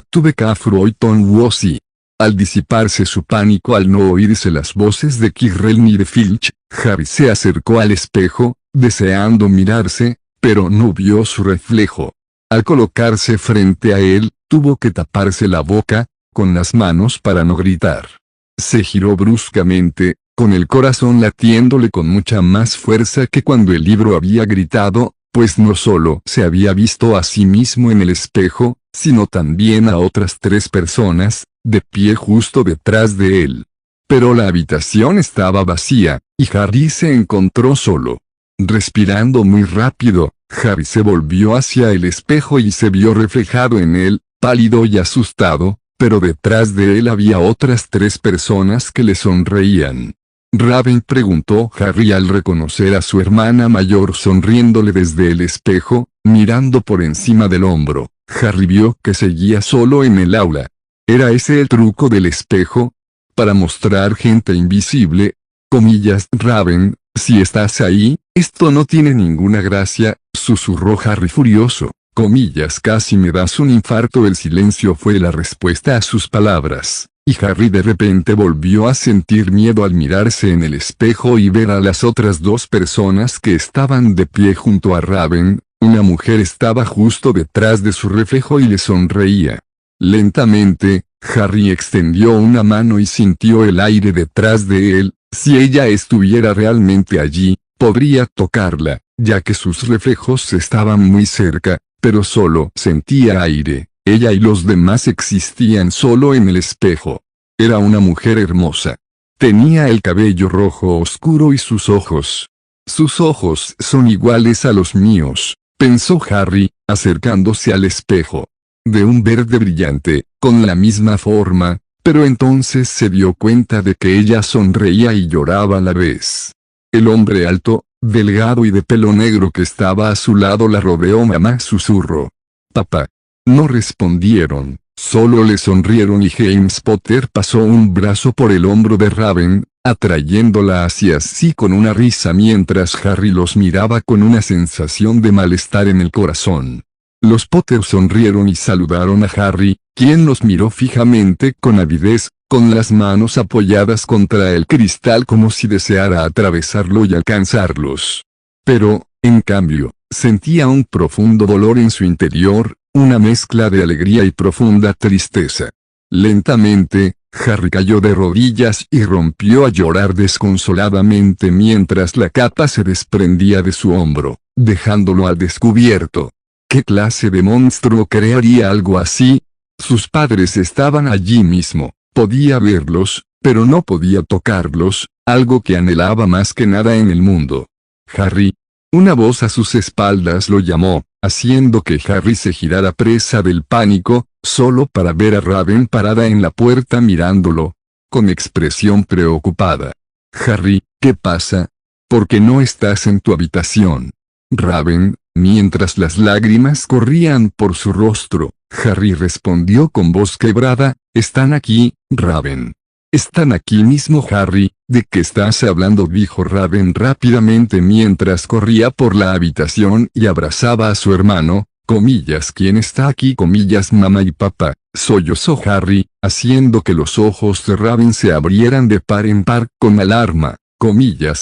tuve Cafroiton Wosi. Al disiparse su pánico al no oírse las voces de Quirrell ni de Filch, Harry se acercó al espejo, deseando mirarse, pero no vio su reflejo. Al colocarse frente a él, tuvo que taparse la boca con las manos para no gritar. Se giró bruscamente, con el corazón latiéndole con mucha más fuerza que cuando el libro había gritado, pues no solo se había visto a sí mismo en el espejo, sino también a otras 3 personas, de pie justo detrás de él. Pero la habitación estaba vacía, y Harry se encontró solo. Respirando muy rápido, Harry se volvió hacia el espejo y se vio reflejado en él, pálido y asustado, pero detrás de él había otras 3 personas que le sonreían. Raven, preguntó Harry al reconocer a su hermana mayor sonriéndole desde el espejo, mirando por encima del hombro. Harry vio que seguía solo en el aula. ¿Era ese el truco del espejo? Para mostrar gente invisible. Comillas, Raven, si estás ahí, esto no tiene ninguna gracia, susurró Harry furioso. Comillas, casi me das un infarto. El silencio fue la respuesta a sus palabras. Y Harry de repente volvió a sentir miedo al mirarse en el espejo y ver a las otras 2 personas que estaban de pie junto a Raven. Una mujer estaba justo detrás de su reflejo y le sonreía. Lentamente, Harry extendió una mano y sintió el aire detrás de él. Si ella estuviera realmente allí, podría tocarla, ya que sus reflejos estaban muy cerca, pero solo sentía aire. Ella y los demás existían solo en el espejo. Era una mujer hermosa. Tenía el cabello rojo oscuro y sus ojos. Sus ojos son iguales a los míos, pensó Harry, acercándose al espejo. De un verde brillante, con la misma forma, pero entonces se dio cuenta de que ella sonreía y lloraba a la vez. El hombre alto, delgado y de pelo negro que estaba a su lado la rodeó. Mamá, susurró. Papá. No respondieron, solo le sonrieron y James Potter pasó un brazo por el hombro de Raven, atrayéndola hacia sí con una risa mientras Harry los miraba con una sensación de malestar en el corazón. Los Potter sonrieron y saludaron a Harry, quien los miró fijamente con avidez, con las manos apoyadas contra el cristal como si deseara atravesarlo y alcanzarlos. Pero, en cambio, sentía un profundo dolor en su interior, una mezcla de alegría y profunda tristeza. Lentamente, Harry cayó de rodillas y rompió a llorar desconsoladamente mientras la capa se desprendía de su hombro, dejándolo al descubierto. ¿Qué clase de monstruo crearía algo así? Sus padres estaban allí mismo, podía verlos, pero no podía tocarlos, algo que anhelaba más que nada en el mundo. Harry, Una voz a sus espaldas lo llamó, haciendo que Harry se girara presa del pánico, solo para ver a Raven parada en la puerta mirándolo, con expresión preocupada. «Harry, ¿qué pasa? ¿Por qué no estás en tu habitación?» Raven, mientras las lágrimas corrían por su rostro, Harry respondió con voz quebrada, «Están aquí, Raven. Están aquí mismo, Harry». «¿De qué estás hablando?», dijo Raven rápidamente mientras corría por la habitación y abrazaba a su hermano. «¿Quién está aquí?», «Mamá y papá», sollozó Harry, haciendo que los ojos de Raven se abrieran de par en par con alarma.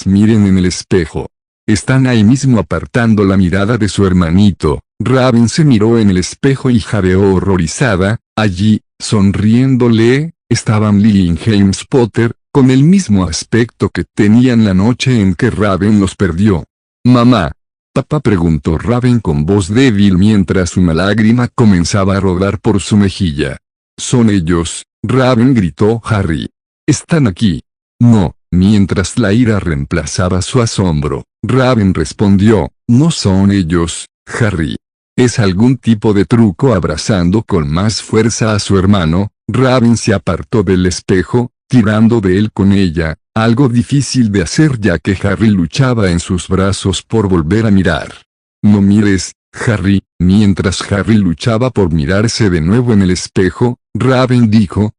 «Miren en el espejo. Están ahí mismo», apartando la mirada de su hermanito. Raven se miró en el espejo y jadeó horrorizada. Allí, sonriéndole, estaban Lily y James Potter, con el mismo aspecto que tenían la noche en que Raven los perdió. «Mamá. ¿Papá?», preguntó Raven con voz débil mientras una lágrima comenzaba a rodar por su mejilla. «Son ellos», Raven gritó. «Harry. Están aquí». «No». Mientras la ira reemplazaba su asombro, Raven respondió, «No son ellos, Harry. Es algún tipo de truco». Abrazando con más fuerza a su hermano, Raven se apartó del espejo, tirando de él con ella, algo difícil de hacer ya que Harry luchaba en sus brazos por volver a mirar. «No mires, Harry». Mientras Harry luchaba por mirarse de nuevo en el espejo, Raven dijo,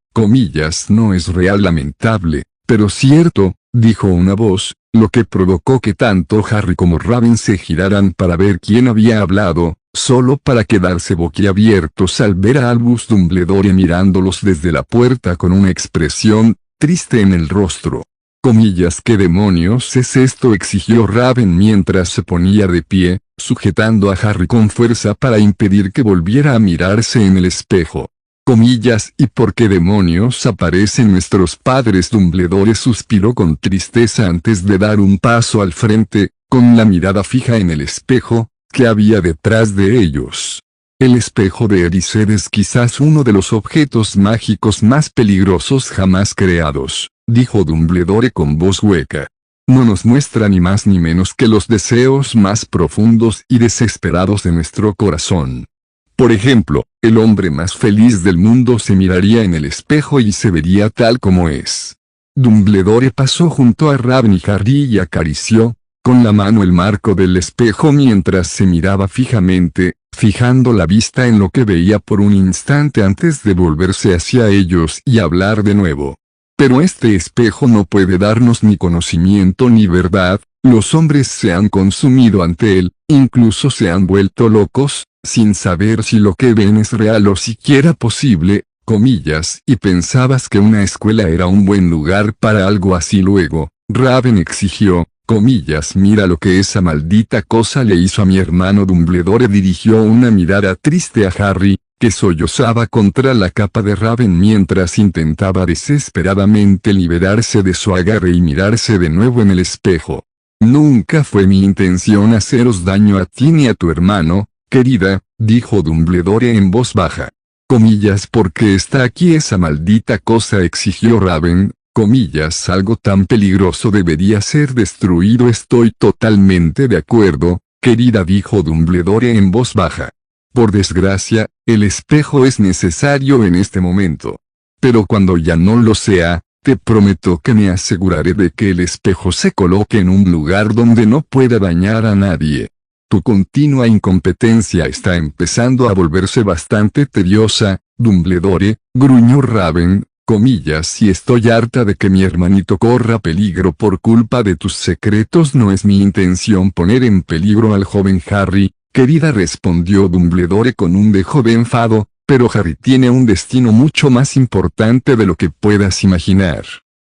«No es real, lamentable, pero cierto», dijo una voz, lo que provocó que tanto Harry como Raven se giraran para ver quién había hablado, solo para quedarse boquiabiertos al ver a Albus Dumbledore mirándolos desde la puerta con una expresión triste en el rostro. «¿Qué demonios es esto?», exigió Raven mientras se ponía de pie, sujetando a Harry con fuerza para impedir que volviera a mirarse en el espejo. «¿Y por qué demonios aparecen nuestros padres?», Dumbledore suspiró con tristeza antes de dar un paso al frente, con la mirada fija en el espejo, que había detrás de ellos. «El espejo de Erised es quizás uno de los objetos mágicos más peligrosos jamás creados», dijo Dumbledore con voz hueca. «No nos muestra ni más ni menos que los deseos más profundos y desesperados de nuestro corazón. Por ejemplo, el hombre más feliz del mundo se miraría en el espejo y se vería tal como es». Dumbledore pasó junto a Raven y Harry y acarició, con la mano, el marco del espejo mientras se miraba fijamente, fijando la vista en lo que veía por un instante antes de volverse hacia ellos y hablar de nuevo. «Pero este espejo no puede darnos ni conocimiento ni verdad. Los hombres se han consumido ante él, incluso se han vuelto locos, sin saber si lo que ven es real o siquiera posible», «Y pensabas que una escuela era un buen lugar para algo así luego», Raven exigió, «Mira lo que esa maldita cosa le hizo a mi hermano». Dumbledore dirigió una mirada triste a Harry, que sollozaba contra la capa de Raven mientras intentaba desesperadamente liberarse de su agarre y mirarse de nuevo en el espejo. «Nunca fue mi intención haceros daño a ti ni a tu hermano, querida», dijo Dumbledore en voz baja. «¿Por qué está aquí esa maldita cosa?», exigió Raven. «Algo tan peligroso debería ser destruido». «Estoy totalmente de acuerdo, querida», dijo Dumbledore en voz baja. «Por desgracia, el espejo es necesario en este momento. Pero cuando ya no lo sea, te prometo que me aseguraré de que el espejo se coloque en un lugar donde no pueda dañar a nadie. Tu continua incompetencia está empezando a volverse bastante tediosa, Dumbledore», gruñó Raven, «y estoy harta de que mi hermanito corra peligro por culpa de tus secretos». «No es mi intención poner en peligro al joven Harry, querida», respondió Dumbledore con un dejo de enfado, «pero Harry tiene un destino mucho más importante de lo que puedas imaginar».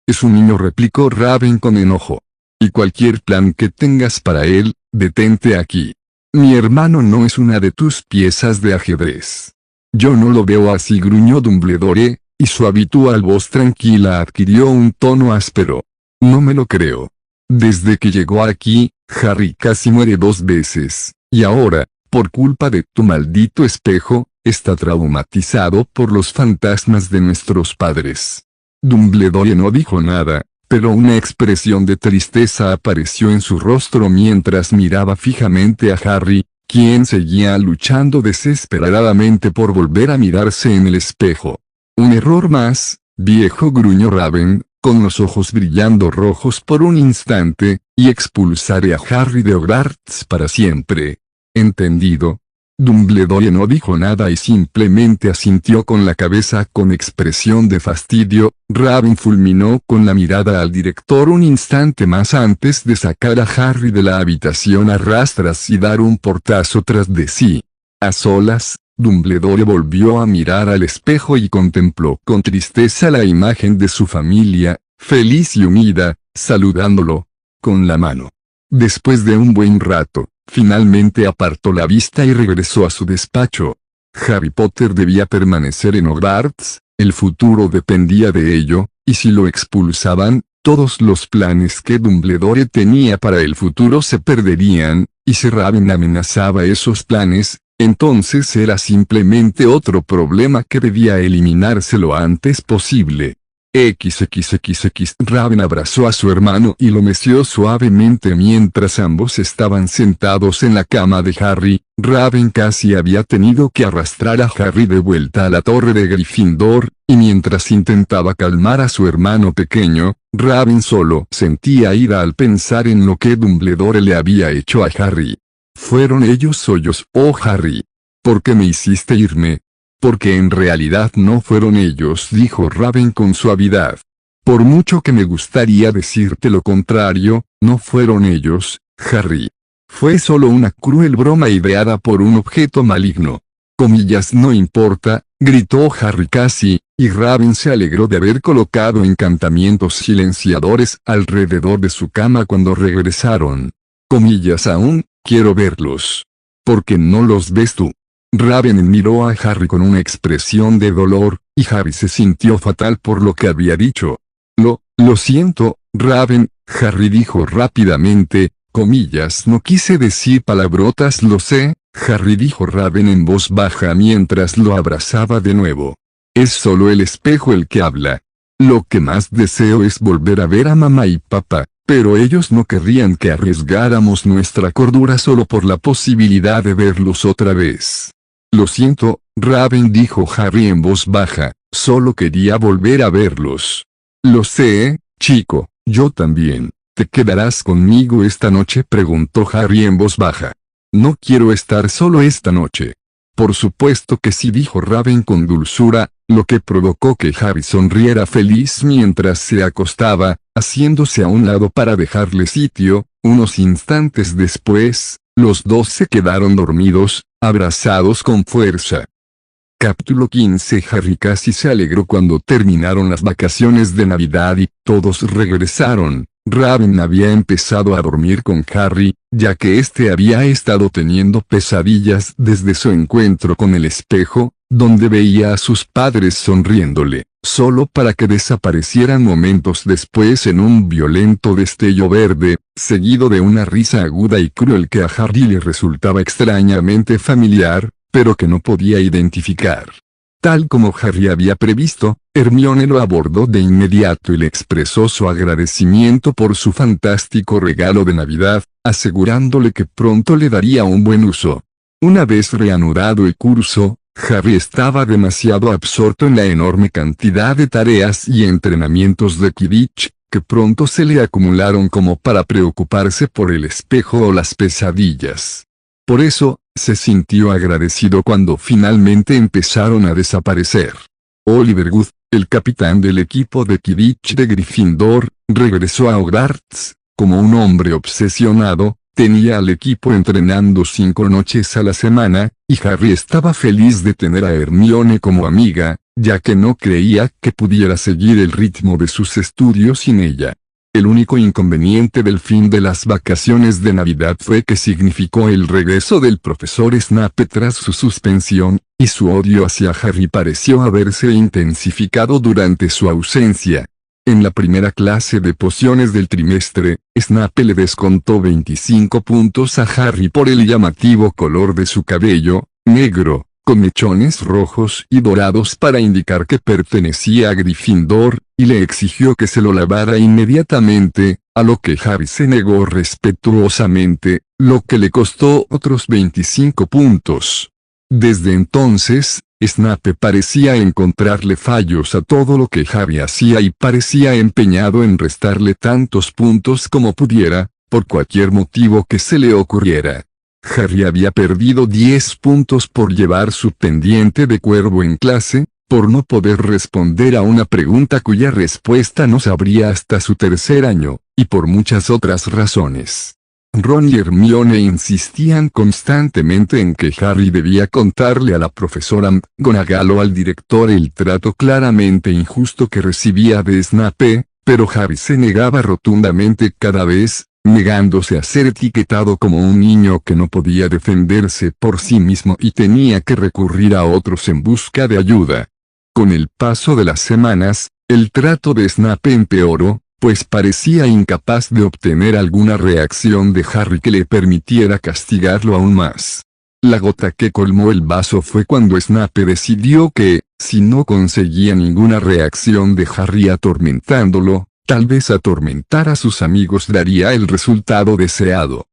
«Es un niño», replicó Raven con enojo. «Y cualquier plan que tengas para él, detente aquí. Mi hermano no es una de tus piezas de ajedrez». «Yo no lo veo así», gruñó Dumbledore, y su habitual voz tranquila adquirió un tono áspero. «No me lo creo. Desde que llegó aquí, Harry casi muere 2 veces, y ahora, por culpa de tu maldito espejo, está traumatizado por los fantasmas de nuestros padres». Dumbledore no dijo nada, Pero una expresión de tristeza apareció en su rostro mientras miraba fijamente a Harry, quien seguía luchando desesperadamente por volver a mirarse en el espejo. Un error más, viejo, gruñó Raven, con los ojos brillando rojos por un instante, y expulsaré a Harry de Hogwarts para siempre. ¿Entendido? Dumbledore no dijo nada y simplemente asintió con la cabeza con expresión de fastidio. Raven fulminó con la mirada al director un instante más antes de sacar a Harry de la habitación a rastras y dar un portazo tras de sí. A solas, Dumbledore volvió a mirar al espejo y contempló con tristeza la imagen de su familia, feliz y unida, saludándolo con la mano. Después de un buen rato, finalmente apartó la vista y regresó a su despacho. Harry Potter debía permanecer en Hogwarts, el futuro dependía de ello, y si lo expulsaban, todos los planes que Dumbledore tenía para el futuro se perderían, y si Raven amenazaba esos planes, entonces era simplemente otro problema que debía eliminarse lo antes posible. XXXX. Raven abrazó a su hermano y lo meció suavemente mientras ambos estaban sentados en la cama de Harry. Raven casi había tenido que arrastrar a Harry de vuelta a la torre de Gryffindor, y mientras intentaba calmar a su hermano pequeño, Raven solo sentía ira al pensar en lo que Dumbledore le había hecho a Harry. ¿Fueron ellos sollozó Harry? ¿Por qué me hiciste irme? Porque en realidad no fueron ellos, dijo Raven con suavidad. Por mucho que me gustaría decirte lo contrario, no fueron ellos, Harry. Fue solo una cruel broma ideada por un objeto maligno. Comillas, no importa, gritó Harry casi, y Raven se alegró de haber colocado encantamientos silenciadores alrededor de su cama cuando regresaron. Comillas, aún, quiero verlos. ¿Por qué no los ves tú? Raven miró a Harry con una expresión de dolor, y Harry se sintió fatal por lo que había dicho. Lo siento, Raven, Harry dijo rápidamente, comillas, no quise decir palabrotas, lo sé, Harry dijo Raven en voz baja mientras lo abrazaba de nuevo. Es solo el espejo el que habla. Lo que más deseo es volver a ver a mamá y papá, pero ellos no querrían que arriesgáramos nuestra cordura solo por la posibilidad de verlos otra vez. Lo siento, Raven dijo Harry en voz baja, solo quería volver a verlos. Lo sé, chico, yo también. ¿Te quedarás conmigo esta noche?, preguntó Harry en voz baja. No quiero estar solo esta noche. Por supuesto que sí, dijo Raven con dulzura, lo que provocó que Harry sonriera feliz mientras se acostaba, haciéndose a un lado para dejarle sitio. Unos instantes después, los dos se quedaron dormidos, abrazados con fuerza. Capítulo 15. Harry casi se alegró cuando terminaron las vacaciones de Navidad y todos regresaron. Raven había empezado a dormir con Harry, ya que éste había estado teniendo pesadillas desde su encuentro con el espejo, donde veía a sus padres sonriéndole, solo para que desaparecieran momentos después en un violento destello verde, seguido de una risa aguda y cruel que a Harry le resultaba extrañamente familiar, pero que no podía identificar. Tal como Harry había previsto, Hermione lo abordó de inmediato y le expresó su agradecimiento por su fantástico regalo de Navidad, asegurándole que pronto le daría un buen uso. Una vez reanudado el curso, Harry estaba demasiado absorto en la enorme cantidad de tareas y entrenamientos de Quidditch, que pronto se le acumularon como para preocuparse por el espejo o las pesadillas. Por eso, se sintió agradecido cuando finalmente empezaron a desaparecer. Oliver Wood, el capitán del equipo de Quidditch de Gryffindor, regresó a Hogwarts. Como un hombre obsesionado, tenía al equipo entrenando 5 noches a la semana, y Harry estaba feliz de tener a Hermione como amiga, ya que no creía que pudiera seguir el ritmo de sus estudios sin ella. El único inconveniente del fin de las vacaciones de Navidad fue que significó el regreso del profesor Snape tras su suspensión, y su odio hacia Harry pareció haberse intensificado durante su ausencia. En la primera clase de pociones del trimestre, Snape le descontó 25 puntos a Harry por el llamativo color de su cabello, negro, con mechones rojos y dorados para indicar que pertenecía a Gryffindor, y le exigió que se lo lavara inmediatamente, a lo que Harry se negó respetuosamente, lo que le costó otros 25 puntos. Desde entonces, Snape parecía encontrarle fallos a todo lo que Harry hacía y parecía empeñado en restarle tantos puntos como pudiera, por cualquier motivo que se le ocurriera. Harry había perdido 10 puntos por llevar su pendiente de cuervo en clase, por no poder responder a una pregunta cuya respuesta no sabría hasta su tercer año, y por muchas otras razones. Ron y Hermione insistían constantemente en que Harry debía contarle a la profesora McGonagall o al director el trato claramente injusto que recibía de Snape, pero Harry se negaba rotundamente cada vez, negándose a ser etiquetado como un niño que no podía defenderse por sí mismo y tenía que recurrir a otros en busca de ayuda. Con el paso de las semanas, el trato de Snape empeoró, pues parecía incapaz de obtener alguna reacción de Harry que le permitiera castigarlo aún más. La gota que colmó el vaso fue cuando Snape decidió que, si no conseguía ninguna reacción de Harry atormentándolo, tal vez atormentar a sus amigos daría el resultado deseado.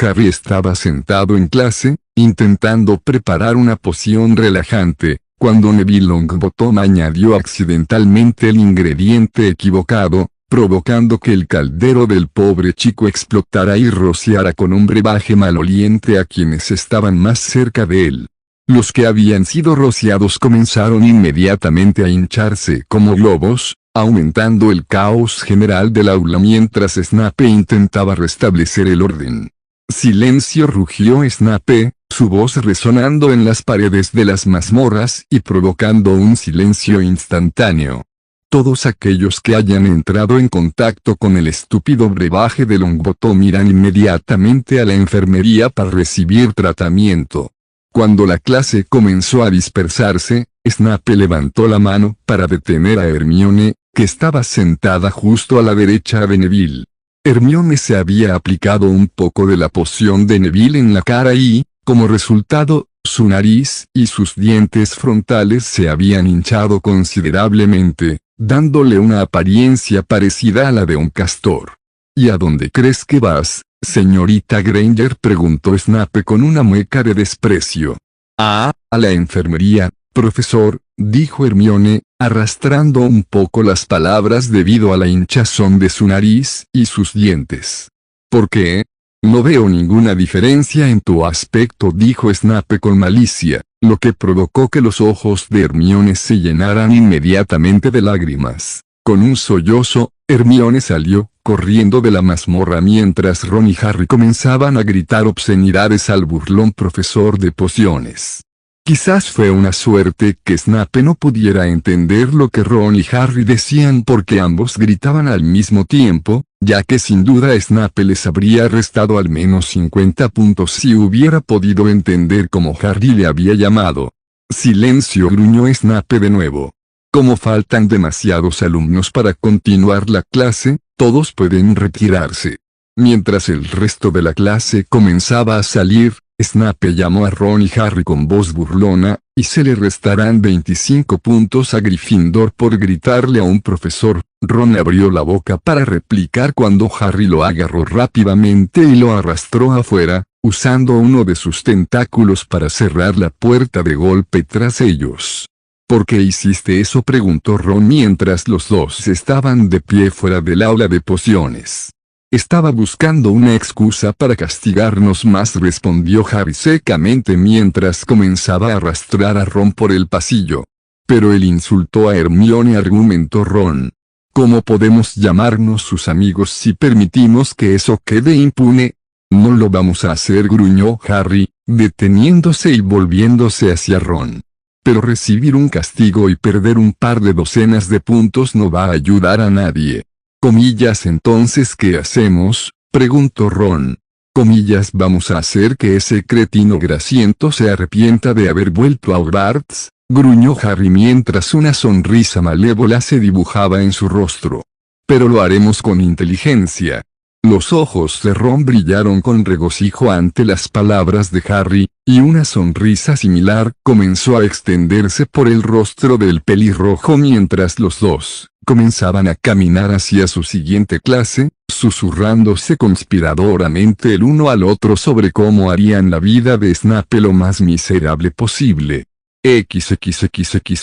Harry estaba sentado en clase, intentando preparar una poción relajante, cuando Neville Longbottom añadió accidentalmente el ingrediente equivocado, provocando que el caldero del pobre chico explotara y rociara con un brebaje maloliente a quienes estaban más cerca de él. Los que habían sido rociados comenzaron inmediatamente a hincharse como globos, aumentando el caos general del aula mientras Snape intentaba restablecer el orden. ¡Silencio!, rugió Snape, su voz resonando en las paredes de las mazmorras y provocando un silencio instantáneo. Todos aquellos que hayan entrado en contacto con el estúpido brebaje de Longbottom irán inmediatamente a la enfermería para recibir tratamiento. Cuando la clase comenzó a dispersarse, Snape levantó la mano para detener a Hermione, que estaba sentada justo a la derecha de Neville. Hermione se había aplicado un poco de la poción de Neville en la cara y, como resultado, su nariz y sus dientes frontales se habían hinchado considerablemente, dándole una apariencia parecida a la de un castor. ¿Y a dónde crees que vas, señorita Granger?, preguntó Snape con una mueca de desprecio. A la enfermería, profesor, dijo Hermione, arrastrando un poco las palabras debido a la hinchazón de su nariz y sus dientes. ¿Por qué? No veo ninguna diferencia en tu aspecto, dijo Snape con malicia, lo que provocó que los ojos de Hermione se llenaran inmediatamente de lágrimas. Con un sollozo, Hermione salió, corriendo de la mazmorra mientras Ron y Harry comenzaban a gritar obscenidades al burlón profesor de pociones. Quizás fue una suerte que Snape no pudiera entender lo que Ron y Harry decían porque ambos gritaban al mismo tiempo, ya que sin duda Snape les habría restado al menos 50 puntos si hubiera podido entender cómo Harry le había llamado. Silencio, gruñó Snape de nuevo. Como faltan demasiados alumnos para continuar la clase, todos pueden retirarse. Mientras el resto de la clase comenzaba a salir, Snape llamó a Ron y Harry con voz burlona, y se le restarán 25 puntos a Gryffindor por gritarle a un profesor. Ron abrió la boca para replicar cuando Harry lo agarró rápidamente y lo arrastró afuera, usando uno de sus tentáculos para cerrar la puerta de golpe tras ellos. ¿Por qué hiciste eso?, preguntó Ron mientras los dos estaban de pie fuera del aula de pociones. Estaba buscando una excusa para castigarnos más, respondió Harry secamente mientras comenzaba a arrastrar a Ron por el pasillo. Pero él insultó a Hermione, argumentó Ron. ¿Cómo podemos llamarnos sus amigos si permitimos que eso quede impune? No lo vamos a hacer, gruñó Harry, deteniéndose y volviéndose hacia Ron. Pero recibir un castigo y perder un par de docenas de puntos no va a ayudar a nadie. Comillas, entonces, ¿qué hacemos?, preguntó Ron. Comillas, vamos a hacer que ese cretino grasiento se arrepienta de haber vuelto a Hogwarts, gruñó Harry mientras una sonrisa malévola se dibujaba en su rostro. Pero lo haremos con inteligencia. Los ojos de Ron brillaron con regocijo ante las palabras de Harry, y una sonrisa similar comenzó a extenderse por el rostro del pelirrojo mientras los dos comenzaban a caminar hacia su siguiente clase, susurrándose conspiradoramente el uno al otro sobre cómo harían la vida de Snape lo más miserable posible.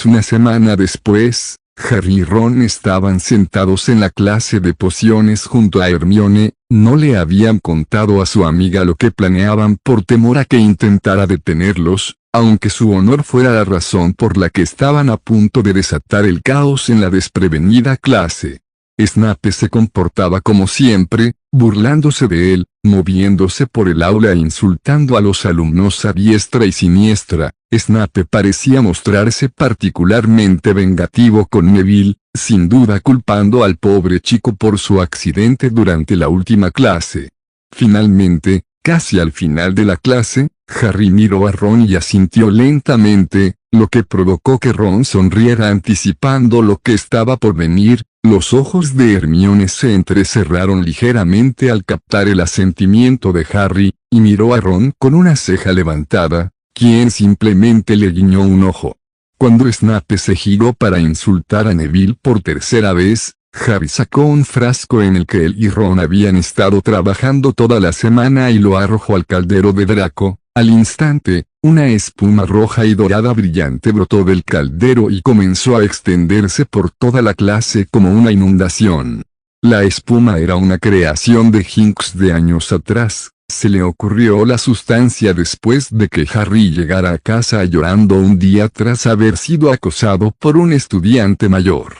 Una semana después, Harry y Ron estaban sentados en la clase de pociones junto a Hermione. No le habían contado a su amiga lo que planeaban por temor a que intentara detenerlos, aunque su honor fuera la razón por la que estaban a punto de desatar el caos en la desprevenida clase. Snape se comportaba como siempre, burlándose de él, moviéndose por el aula e insultando a los alumnos a diestra y siniestra. Snape parecía mostrarse particularmente vengativo con Neville, sin duda culpando al pobre chico por su accidente durante la última clase. Finalmente, casi al final de la clase, Harry miró a Ron y asintió lentamente, lo que provocó que Ron sonriera anticipando lo que estaba por venir. Los ojos de Hermione se entrecerraron ligeramente al captar el asentimiento de Harry, y miró a Ron con una ceja levantada, quien simplemente le guiñó un ojo. Cuando Snape se giró para insultar a Neville por tercera vez, Harry sacó un frasco en el que él y Ron habían estado trabajando toda la semana y lo arrojó al caldero de Draco. Al instante, una espuma roja y dorada brillante brotó del caldero y comenzó a extenderse por toda la clase como una inundación. La espuma era una creación de Hinks de años atrás. Se le ocurrió la sustancia después de que Harry llegara a casa llorando un día tras haber sido acosado por un estudiante mayor.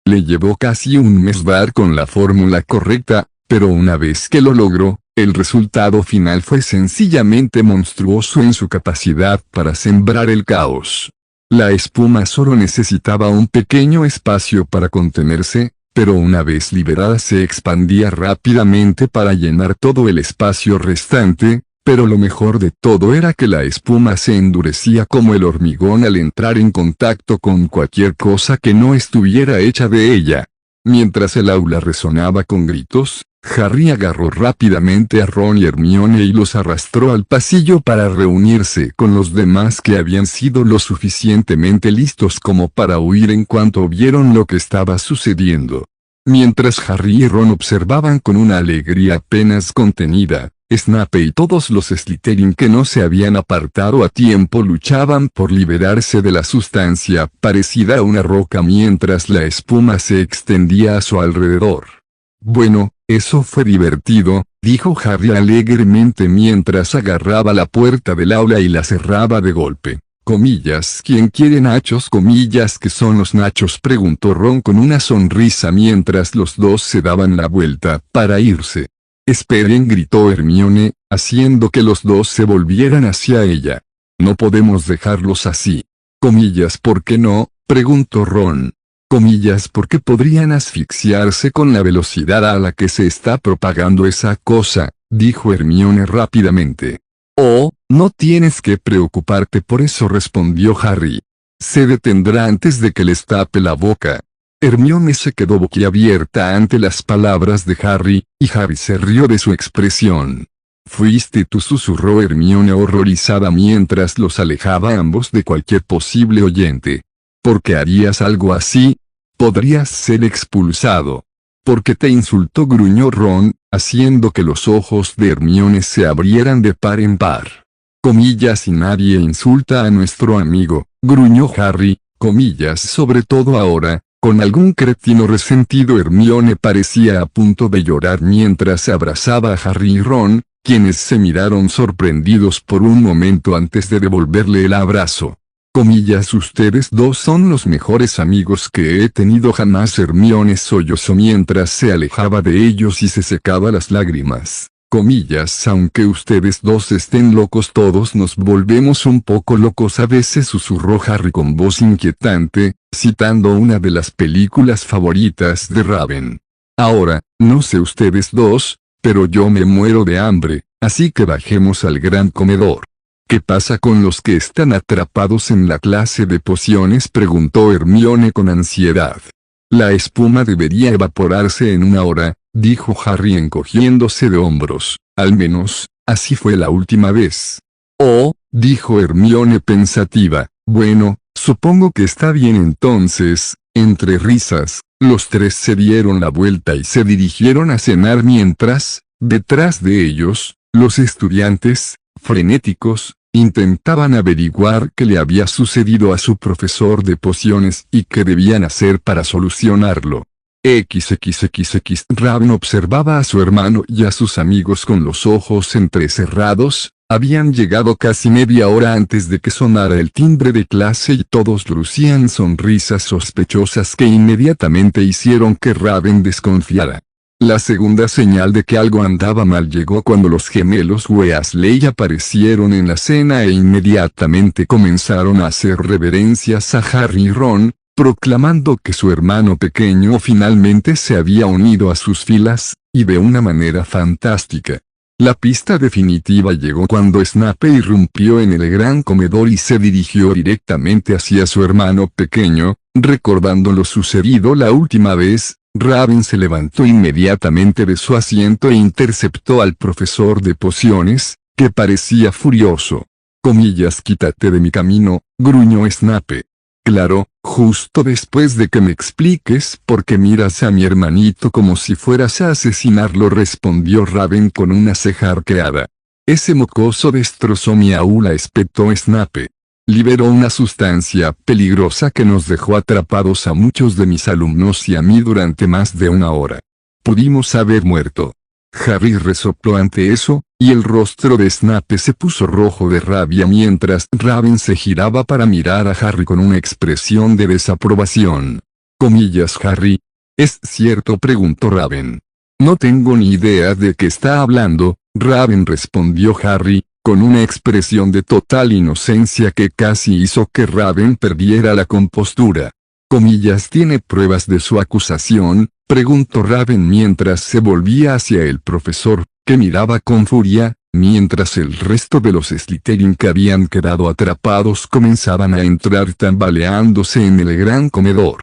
Le llevó casi un mes dar con la fórmula correcta, pero una vez que lo logró, el resultado final fue sencillamente monstruoso en su capacidad para sembrar el caos. La espuma solo necesitaba un pequeño espacio para contenerse, pero una vez liberada se expandía rápidamente para llenar todo el espacio restante, pero lo mejor de todo era que la espuma se endurecía como el hormigón al entrar en contacto con cualquier cosa que no estuviera hecha de ella. Mientras el aula resonaba con gritos, Harry agarró rápidamente a Ron y Hermione y los arrastró al pasillo para reunirse con los demás que habían sido lo suficientemente listos como para huir en cuanto vieron lo que estaba sucediendo. Mientras Harry y Ron observaban con una alegría apenas contenida, Snape y todos los Slytherin que no se habían apartado a tiempo luchaban por liberarse de la sustancia parecida a una roca mientras la espuma se extendía a su alrededor. Bueno, eso fue divertido, dijo Harry alegremente mientras agarraba la puerta del aula y la cerraba de golpe. Comillas, ¿quién quiere nachos? Comillas, ¿qué son los nachos? Preguntó Ron con una sonrisa mientras los dos se daban la vuelta para irse. Esperen, gritó Hermione, haciendo que los dos se volvieran hacia ella. No podemos dejarlos así. Comillas, ¿por qué no? Preguntó Ron. Comillas, porque podrían asfixiarse con la velocidad a la que se está propagando esa cosa, dijo Hermione rápidamente. Oh, no tienes que preocuparte por eso, respondió Harry. Se detendrá antes de que les tape la boca. Hermione se quedó boquiabierta ante las palabras de Harry, y Harry se rió de su expresión. Fuiste tú, susurró Hermione horrorizada mientras los alejaba a ambos de cualquier posible oyente. ¿Por qué harías algo así? Podrías ser expulsado. Porque te insultó, gruñó Ron, haciendo que los ojos de Hermione se abrieran de par en par. Comillas, y nadie insulta a nuestro amigo, gruñó Harry, comillas, sobre todo ahora. Con algún cretino resentido. Hermione parecía a punto de llorar mientras abrazaba a Harry y Ron, quienes se miraron sorprendidos por un momento antes de devolverle el abrazo. Comillas, ustedes dos son los mejores amigos que he tenido jamás. Hermione sollozó mientras se alejaba de ellos y se secaba las lágrimas. Comillas, aunque ustedes dos estén locos, todos nos volvemos un poco locos a veces, susurró Harry con voz inquietante, citando una de las películas favoritas de Raven. Ahora, no sé ustedes dos, pero yo me muero de hambre, así que bajemos al gran comedor. ¿Qué pasa con los que están atrapados en la clase de pociones?, preguntó Hermione con ansiedad. La espuma debería evaporarse en 1 hora, dijo Harry encogiéndose de hombros. Al menos, así fue la última vez. Oh, dijo Hermione pensativa. Bueno, supongo que está bien entonces. Entre risas, los tres se dieron la vuelta y se dirigieron a cenar mientras, detrás de ellos, los estudiantes, frenéticos, intentaban averiguar qué le había sucedido a su profesor de pociones y qué debían hacer para solucionarlo. XXXX. Raven observaba a su hermano y a sus amigos con los ojos entrecerrados. Habían llegado casi media hora antes de que sonara el timbre de clase y todos lucían sonrisas sospechosas que inmediatamente hicieron que Raven desconfiara. La segunda señal de que algo andaba mal llegó cuando los gemelos Weasley aparecieron en la cena e inmediatamente comenzaron a hacer reverencias a Harry y Ron, proclamando que su hermano pequeño finalmente se había unido a sus filas, y de una manera fantástica. La pista definitiva llegó cuando Snape irrumpió en el gran comedor y se dirigió directamente hacia su hermano pequeño, recordando lo sucedido la última vez. Raven se levantó inmediatamente de su asiento e interceptó al profesor de pociones, que parecía furioso. Quítate de mi camino, gruñó Snape. Claro, justo después de que me expliques por qué miras a mi hermanito como si fueras a asesinarlo, respondió Raven con una ceja arqueada. Ese mocoso destrozó mi aula, espetó Snape. Liberó una sustancia peligrosa que nos dejó atrapados a muchos de mis alumnos y a mí durante más de 1 hora. Pudimos haber muerto. Harry resopló ante eso, y el rostro de Snape se puso rojo de rabia mientras Raven se giraba para mirar a Harry con una expresión de desaprobación. Harry. ¿Es cierto?, preguntó Raven. No tengo ni idea de qué está hablando, Raven, respondió Harry, con una expresión de total inocencia que casi hizo que Raven perdiera la compostura. ¿Tiene pruebas de su acusación?, preguntó Raven mientras se volvía hacia el profesor, que miraba con furia, mientras el resto de los Slytherin que habían quedado atrapados comenzaban a entrar tambaleándose en el gran comedor.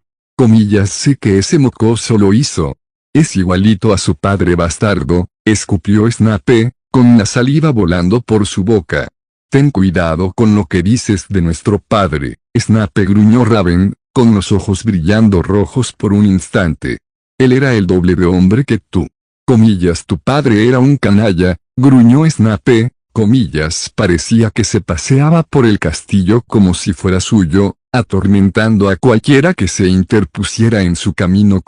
Sé que ese mocoso lo hizo. Es igualito a su padre bastardo, escupió Snape, con la saliva volando por su boca. Ten cuidado con lo que dices de nuestro padre, Snape, gruñó Raven, con los ojos brillando rojos por un instante. Él era el doble de hombre que tú. Tu padre era un canalla, gruñó Snape, parecía que se paseaba por el castillo como si fuera suyo, atormentando a cualquiera que se interpusiera en su camino.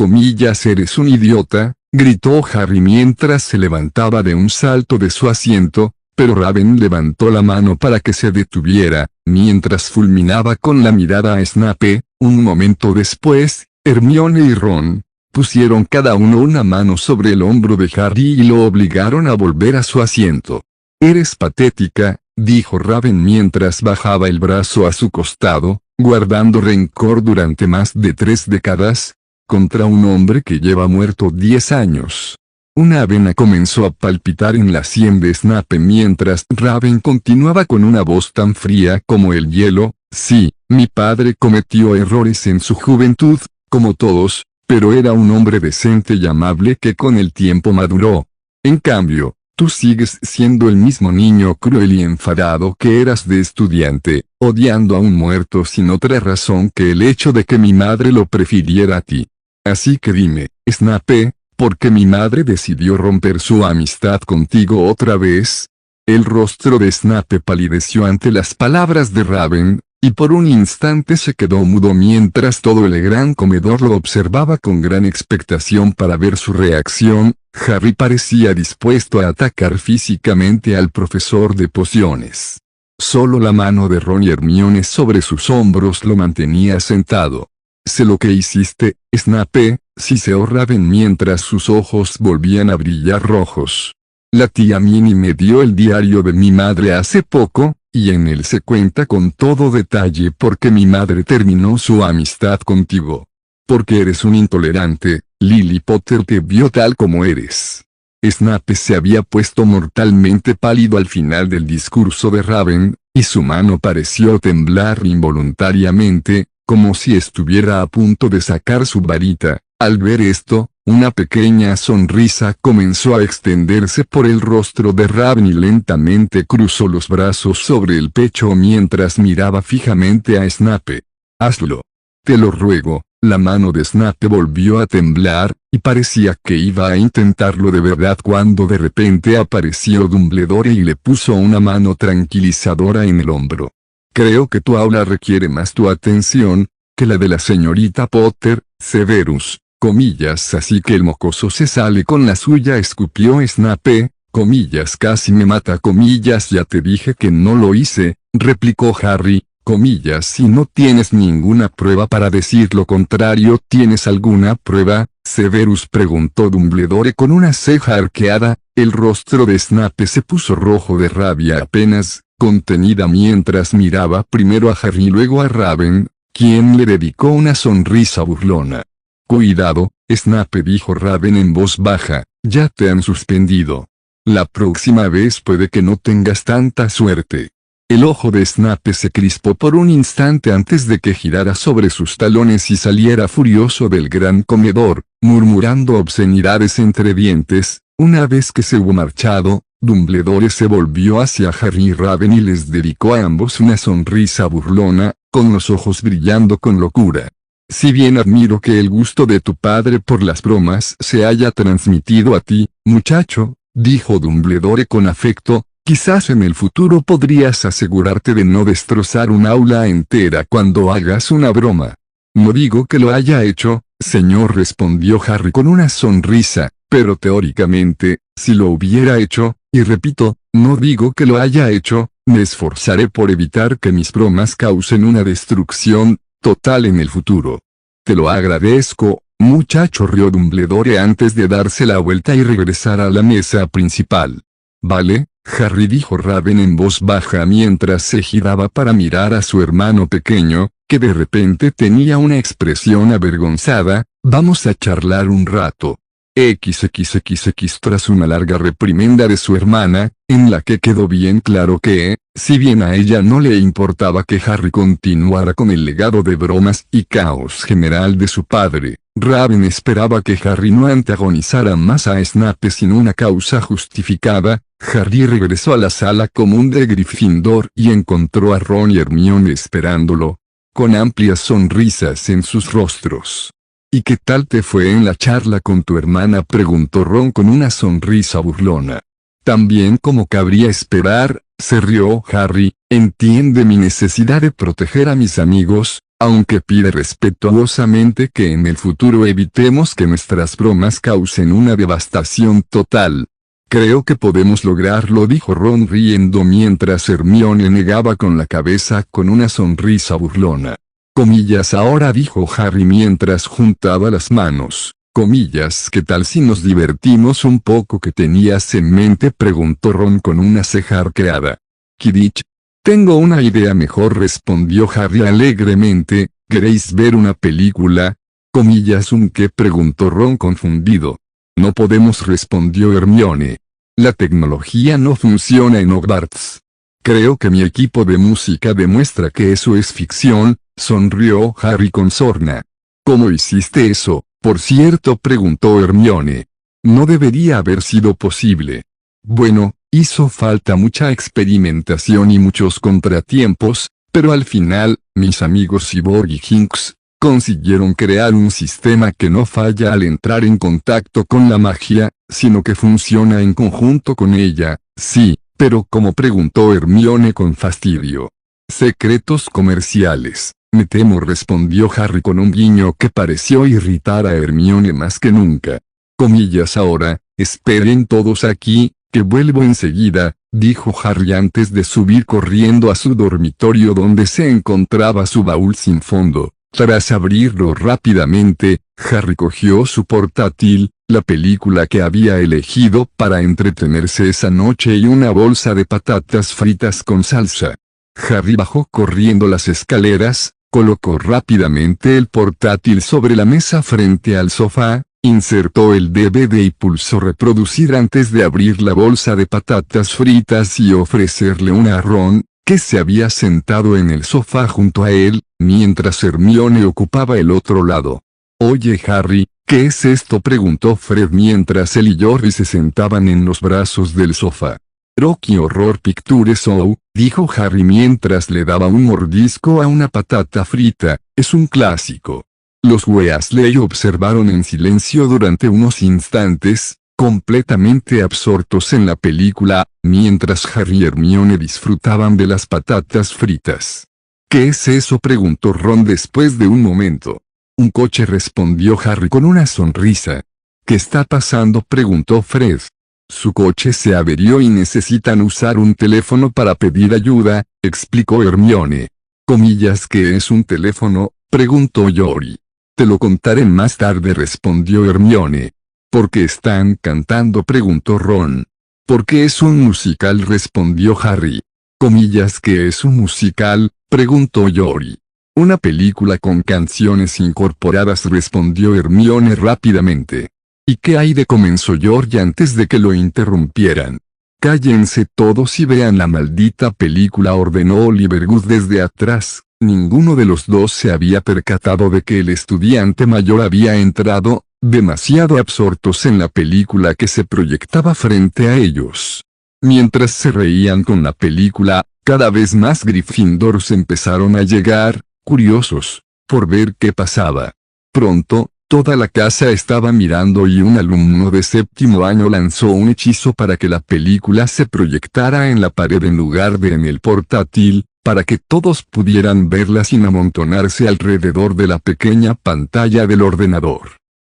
Eres un idiota, gritó Harry mientras se levantaba de un salto de su asiento, pero Raven levantó la mano para que se detuviera, mientras fulminaba con la mirada a Snape. Un momento después, Hermione y Ron pusieron cada uno una mano sobre el hombro de Harry y lo obligaron a volver a su asiento. Eres patética, dijo Raven mientras bajaba el brazo a su costado, guardando rencor durante más de 3 décadas, contra un hombre que lleva muerto 10 años. Una vena comenzó a palpitar en la sien de Snape mientras Raven continuaba con una voz tan fría como el hielo. Sí, mi padre cometió errores en su juventud, como todos, pero era un hombre decente y amable que con el tiempo maduró. En cambio, tú sigues siendo el mismo niño cruel y enfadado que eras de estudiante, odiando a un muerto sin otra razón que el hecho de que mi madre lo prefiriera a ti. Así que dime, Snape, ¿por qué mi madre decidió romper su amistad contigo otra vez? El rostro de Snape palideció ante las palabras de Raven, y por un instante se quedó mudo mientras todo el gran comedor lo observaba con gran expectación para ver su reacción. Harry parecía dispuesto a atacar físicamente al profesor de pociones. Solo la mano de Ron y Hermione sobre sus hombros lo mantenía sentado. Sé lo que hiciste, Snape, siseó Raven mientras sus ojos volvían a brillar rojos. La tía Minnie me dio el diario de mi madre hace poco, y en él se cuenta con todo detalle por qué mi madre terminó su amistad contigo. Porque eres un intolerante, Lily Potter te vio tal como eres. Snape se había puesto mortalmente pálido al final del discurso de Raven, y su mano pareció temblar involuntariamente, como si estuviera a punto de sacar su varita. Al ver esto, una pequeña sonrisa comenzó a extenderse por el rostro de Raven y lentamente cruzó los brazos sobre el pecho mientras miraba fijamente a Snape. «Hazlo. Te lo ruego». La mano de Snape volvió a temblar, y parecía que iba a intentarlo de verdad cuando de repente apareció Dumbledore y le puso una mano tranquilizadora en el hombro. «Creo que tu aula requiere más tu atención que la de la señorita Potter, Severus». Comillas, así que el mocoso se sale con la suya, escupió Snape, comillas, casi me mata, comillas, ya te dije que no lo hice, replicó Harry, comillas, si no tienes ninguna prueba para decir lo contrario. ¿Tienes alguna prueba? Severus preguntó Dumbledore con una ceja arqueada. El rostro de Snape se puso rojo de rabia apenas contenida mientras miraba primero a Harry y luego a Raven, quien le dedicó una sonrisa burlona. «Cuidado, Snape», dijo Raven en voz baja, «ya te han suspendido. La próxima vez puede que no tengas tanta suerte». El ojo de Snape se crispó por un instante antes de que girara sobre sus talones y saliera furioso del gran comedor, murmurando obscenidades entre dientes. Una vez que se hubo marchado, Dumbledore se volvió hacia Harry y Raven y les dedicó a ambos una sonrisa burlona, con los ojos brillando con locura. «Si bien admiro que el gusto de tu padre por las bromas se haya transmitido a ti, muchacho», dijo Dumbledore con afecto, «quizás en el futuro podrías asegurarte de no destrozar un aula entera cuando hagas una broma». «No digo que lo haya hecho, señor», respondió Harry con una sonrisa, «pero teóricamente, si lo hubiera hecho, y repito, no digo que lo haya hecho, me esforzaré por evitar que mis bromas causen una destrucción total en el futuro». «Te lo agradezco, muchacho», rió Dumbledore antes de darse la vuelta y regresar a la mesa principal. «Vale, Harry», dijo Raven en voz baja mientras se giraba para mirar a su hermano pequeño, que de repente tenía una expresión avergonzada. «Vamos a charlar un rato». XXXX. Tras una larga reprimenda de su hermana, en la que quedó bien claro que, si bien a ella no le importaba que Harry continuara con el legado de bromas y caos general de su padre, Raven esperaba que Harry no antagonizara más a Snape sin una causa justificada. Harry regresó a la sala común de Gryffindor y encontró a Ron y Hermione esperándolo, con amplias sonrisas en sus rostros. «¿Y qué tal te fue en la charla con tu hermana?», preguntó Ron con una sonrisa burlona. «También como cabría esperar», se rió Harry, «entiende mi necesidad de proteger a mis amigos, aunque pide respetuosamente que en el futuro evitemos que nuestras bromas causen una devastación total». «Creo que podemos lograrlo», dijo Ron riendo mientras Hermione negaba con la cabeza con una sonrisa burlona. Comillas, ahora, dijo Harry mientras juntaba las manos. Comillas, ¿qué tal si nos divertimos un poco? ¿Qué tenías en mente?, preguntó Ron con una ceja arqueada. «Quidditch. Tengo una idea mejor», respondió Harry alegremente. «¿Queréis ver una película?» Comillas, ¿un qué?, preguntó Ron confundido. «No podemos», respondió Hermione. «La tecnología no funciona en Hogwarts». «Creo que mi equipo de música demuestra que eso es ficción», sonrió Harry con sorna. «¿Cómo hiciste eso, por cierto?, preguntó Hermione. «No debería haber sido posible». «Bueno, hizo falta mucha experimentación y muchos contratiempos, pero al final, mis amigos Cyborg y Hinks consiguieron crear un sistema que no falla al entrar en contacto con la magia, sino que funciona en conjunto con ella». «Sí, pero ¿cómo?», preguntó Hermione con fastidio. «Secretos comerciales, me temo», respondió Harry con un guiño que pareció irritar a Hermione más que nunca. Comillas, ahora, esperen todos aquí, que vuelvo enseguida, dijo Harry antes de subir corriendo a su dormitorio donde se encontraba su baúl sin fondo. Tras abrirlo rápidamente, Harry cogió su portátil, la película que había elegido para entretenerse esa noche y una bolsa de patatas fritas con salsa. Harry bajó corriendo las escaleras, colocó rápidamente el portátil sobre la mesa frente al sofá, insertó el DVD y pulsó reproducir antes de abrir la bolsa de patatas fritas y ofrecerle una a Ron, que se había sentado en el sofá junto a él, mientras Hermione ocupaba el otro lado. «Oye Harry, ¿qué es esto?», preguntó Fred mientras él y George se sentaban en los brazos del sofá. «Rocky Horror Picture Show», dijo Harry mientras le daba un mordisco a una patata frita, «es un clásico». Los Weasley observaron en silencio durante unos instantes, completamente absortos en la película, mientras Harry y Hermione disfrutaban de las patatas fritas. «¿Qué es eso?», preguntó Ron después de un momento. «Un coche», respondió Harry con una sonrisa. «¿Qué está pasando?», preguntó Fred. «Su coche se averió y necesitan usar un teléfono para pedir ayuda», explicó Hermione. «¿Comillas qué es un teléfono?», preguntó George. «Te lo contaré más tarde», respondió Hermione. «¿Por qué están cantando?», preguntó Ron. «Porque es un musical», respondió Harry. «¿Comillas qué es un musical?», preguntó George. «Una película con canciones incorporadas», respondió Hermione rápidamente. «¿Y qué hay de?», comenzó George antes de que lo interrumpieran. «Cállense todos y vean la maldita película», ordenó Oliver Wood desde atrás. Ninguno de los dos se había percatado de que el estudiante mayor había entrado, demasiado absortos en la película que se proyectaba frente a ellos. Mientras se reían con la película, cada vez más Gryffindors empezaron a llegar, curiosos, por ver qué pasaba. Pronto, toda la casa estaba mirando y un alumno de séptimo año lanzó un hechizo para que la película se proyectara en la pared en lugar de en el portátil, para que todos pudieran verla sin amontonarse alrededor de la pequeña pantalla del ordenador.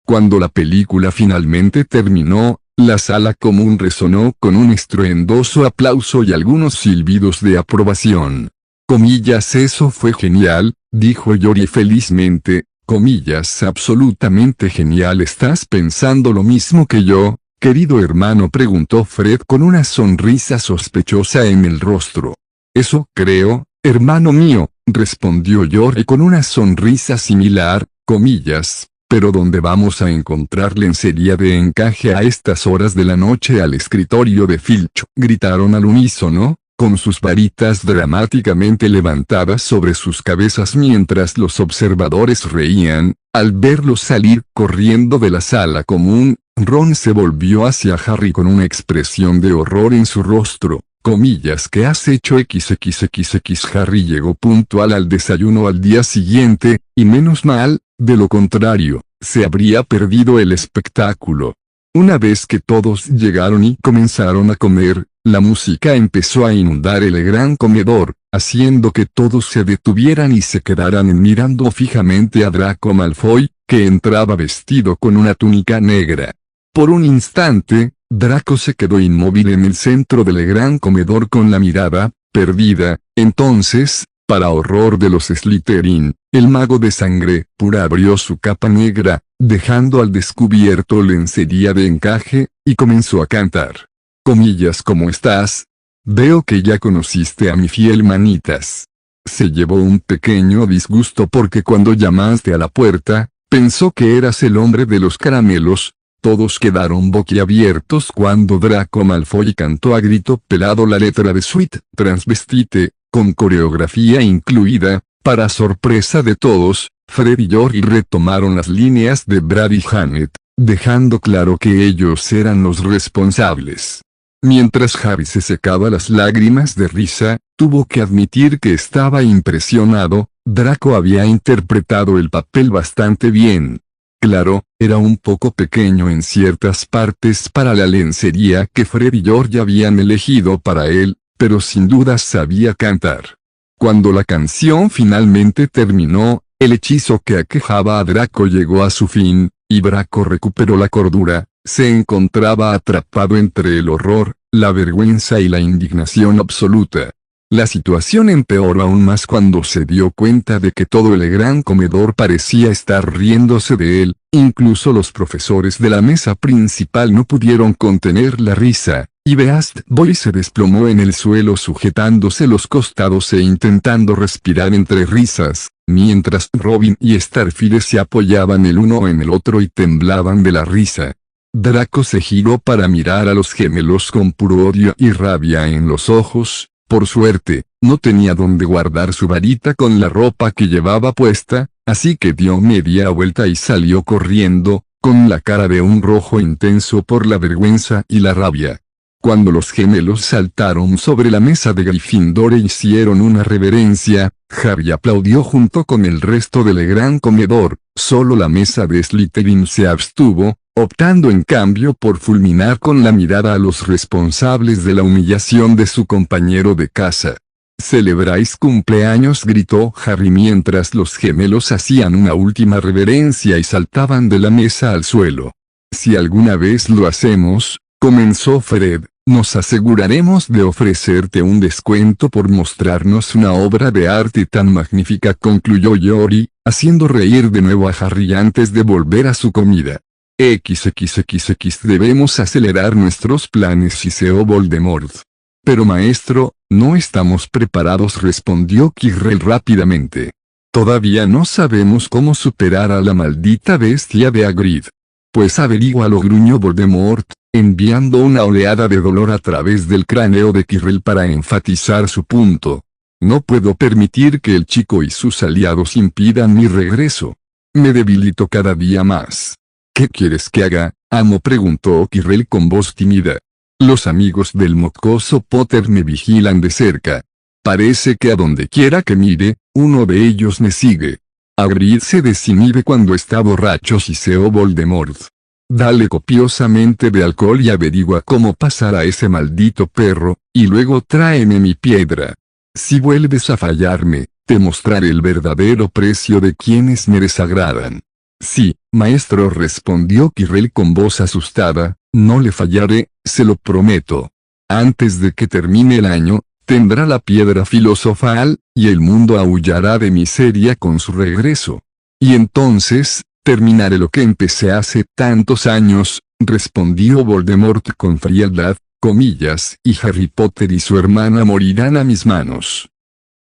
Cuando la película finalmente terminó, la sala común resonó con un estruendoso aplauso y algunos silbidos de aprobación. «Comillas, eso fue genial», dijo George felizmente, «comillas, absolutamente genial». «¿Estás pensando lo mismo que yo, querido hermano?», preguntó Fred con una sonrisa sospechosa en el rostro. «Eso creo, hermano mío», respondió George con una sonrisa similar, comillas. «Pero ¿dónde vamos a encontrar lencería de encaje a estas horas de la noche?». «Al escritorio de Filch», gritaron al unísono, con sus varitas dramáticamente levantadas sobre sus cabezas mientras los observadores reían. Al verlos salir corriendo de la sala común, Ron se volvió hacia Harry con una expresión de horror en su rostro. «Comillas, ¿qué has hecho?». XXXX Harry llegó puntual al desayuno al día siguiente, y menos mal, de lo contrario, se habría perdido el espectáculo. Una vez que todos llegaron y comenzaron a comer, la música empezó a inundar el gran comedor, haciendo que todos se detuvieran y se quedaran mirando fijamente a Draco Malfoy, que entraba vestido con una túnica negra. Por un instante, Draco se quedó inmóvil en el centro del gran comedor con la mirada perdida. Entonces, para horror de los Slytherin, el mago de sangre pura abrió su capa negra, dejando al descubierto lencería de encaje, y comenzó a cantar. «Comillas, ¿cómo estás? Veo que ya conociste a mi fiel Manitas». Se llevó un pequeño disgusto porque cuando llamaste a la puerta, pensó que eras el hombre de los caramelos. Todos quedaron boquiabiertos cuando Draco Malfoy cantó a grito pelado la letra de Sweet Transvestite, con coreografía incluida. Para sorpresa de todos, Fred y George retomaron las líneas de Brad y Janet, dejando claro que ellos eran los responsables. Mientras Harry se secaba las lágrimas de risa, tuvo que admitir que estaba impresionado. Draco había interpretado el papel bastante bien. Claro, era un poco pequeño en ciertas partes para la lencería que Fred y George habían elegido para él, pero sin duda sabía cantar. Cuando la canción finalmente terminó, el hechizo que aquejaba a Draco llegó a su fin, y Draco recuperó la cordura. Se encontraba atrapado entre el horror, la vergüenza y la indignación absoluta. La situación empeoró aún más cuando se dio cuenta de que todo el gran comedor parecía estar riéndose de él. Incluso los profesores de la mesa principal no pudieron contener la risa, y Beast Boy se desplomó en el suelo sujetándose los costados e intentando respirar entre risas, mientras Robin y Starfire se apoyaban el uno en el otro y temblaban de la risa. Draco se giró para mirar a los gemelos con puro odio y rabia en los ojos. Por suerte, no tenía donde guardar su varita con la ropa que llevaba puesta, así que dio media vuelta y salió corriendo, con la cara de un rojo intenso por la vergüenza y la rabia. Cuando los gemelos saltaron sobre la mesa de Gryffindor e hicieron una reverencia, Harry aplaudió junto con el resto del gran comedor. Solo la mesa de Slytherin se abstuvo, optando en cambio por fulminar con la mirada a los responsables de la humillación de su compañero de casa. «¿Celebráis cumpleaños?», gritó Harry mientras los gemelos hacían una última reverencia y saltaban de la mesa al suelo. «Si alguna vez lo hacemos», comenzó Fred, «nos aseguraremos de ofrecerte un descuento por mostrarnos una obra de arte tan magnífica», concluyó Jory, haciendo reír de nuevo a Harry antes de volver a su comida. «XXXX debemos acelerar nuestros planes», hiceó Voldemort. «Pero maestro, no estamos preparados», respondió Quirrell rápidamente. «Todavía no sabemos cómo superar a la maldita bestia de Hagrid». «Pues averígualo», gruñó Voldemort, enviando una oleada de dolor a través del cráneo de Quirrell para enfatizar su punto. «No puedo permitir que el chico y sus aliados impidan mi regreso. Me debilito cada día más». «¿Qué quieres que haga, amo?», preguntó Quirrell con voz tímida. «Los amigos del mocoso Potter me vigilan de cerca. Parece que a donde quiera que mire, uno de ellos me sigue. Hagrid se desinhibe cuando está borracho», siseó Voldemort. «Dale copiosamente de alcohol y averigua cómo pasar a ese maldito perro, y luego tráeme mi piedra. Si vuelves a fallarme, te mostraré el verdadero precio de quienes me desagradan». «Sí, maestro», respondió Quirrell con voz asustada, «no le fallaré, se lo prometo. Antes de que termine el año, tendrá la piedra filosofal, y el mundo aullará de miseria con su regreso. Y entonces, terminaré lo que empecé hace tantos años», respondió Voldemort con frialdad, comillas, «y Harry Potter y su hermana morirán a mis manos».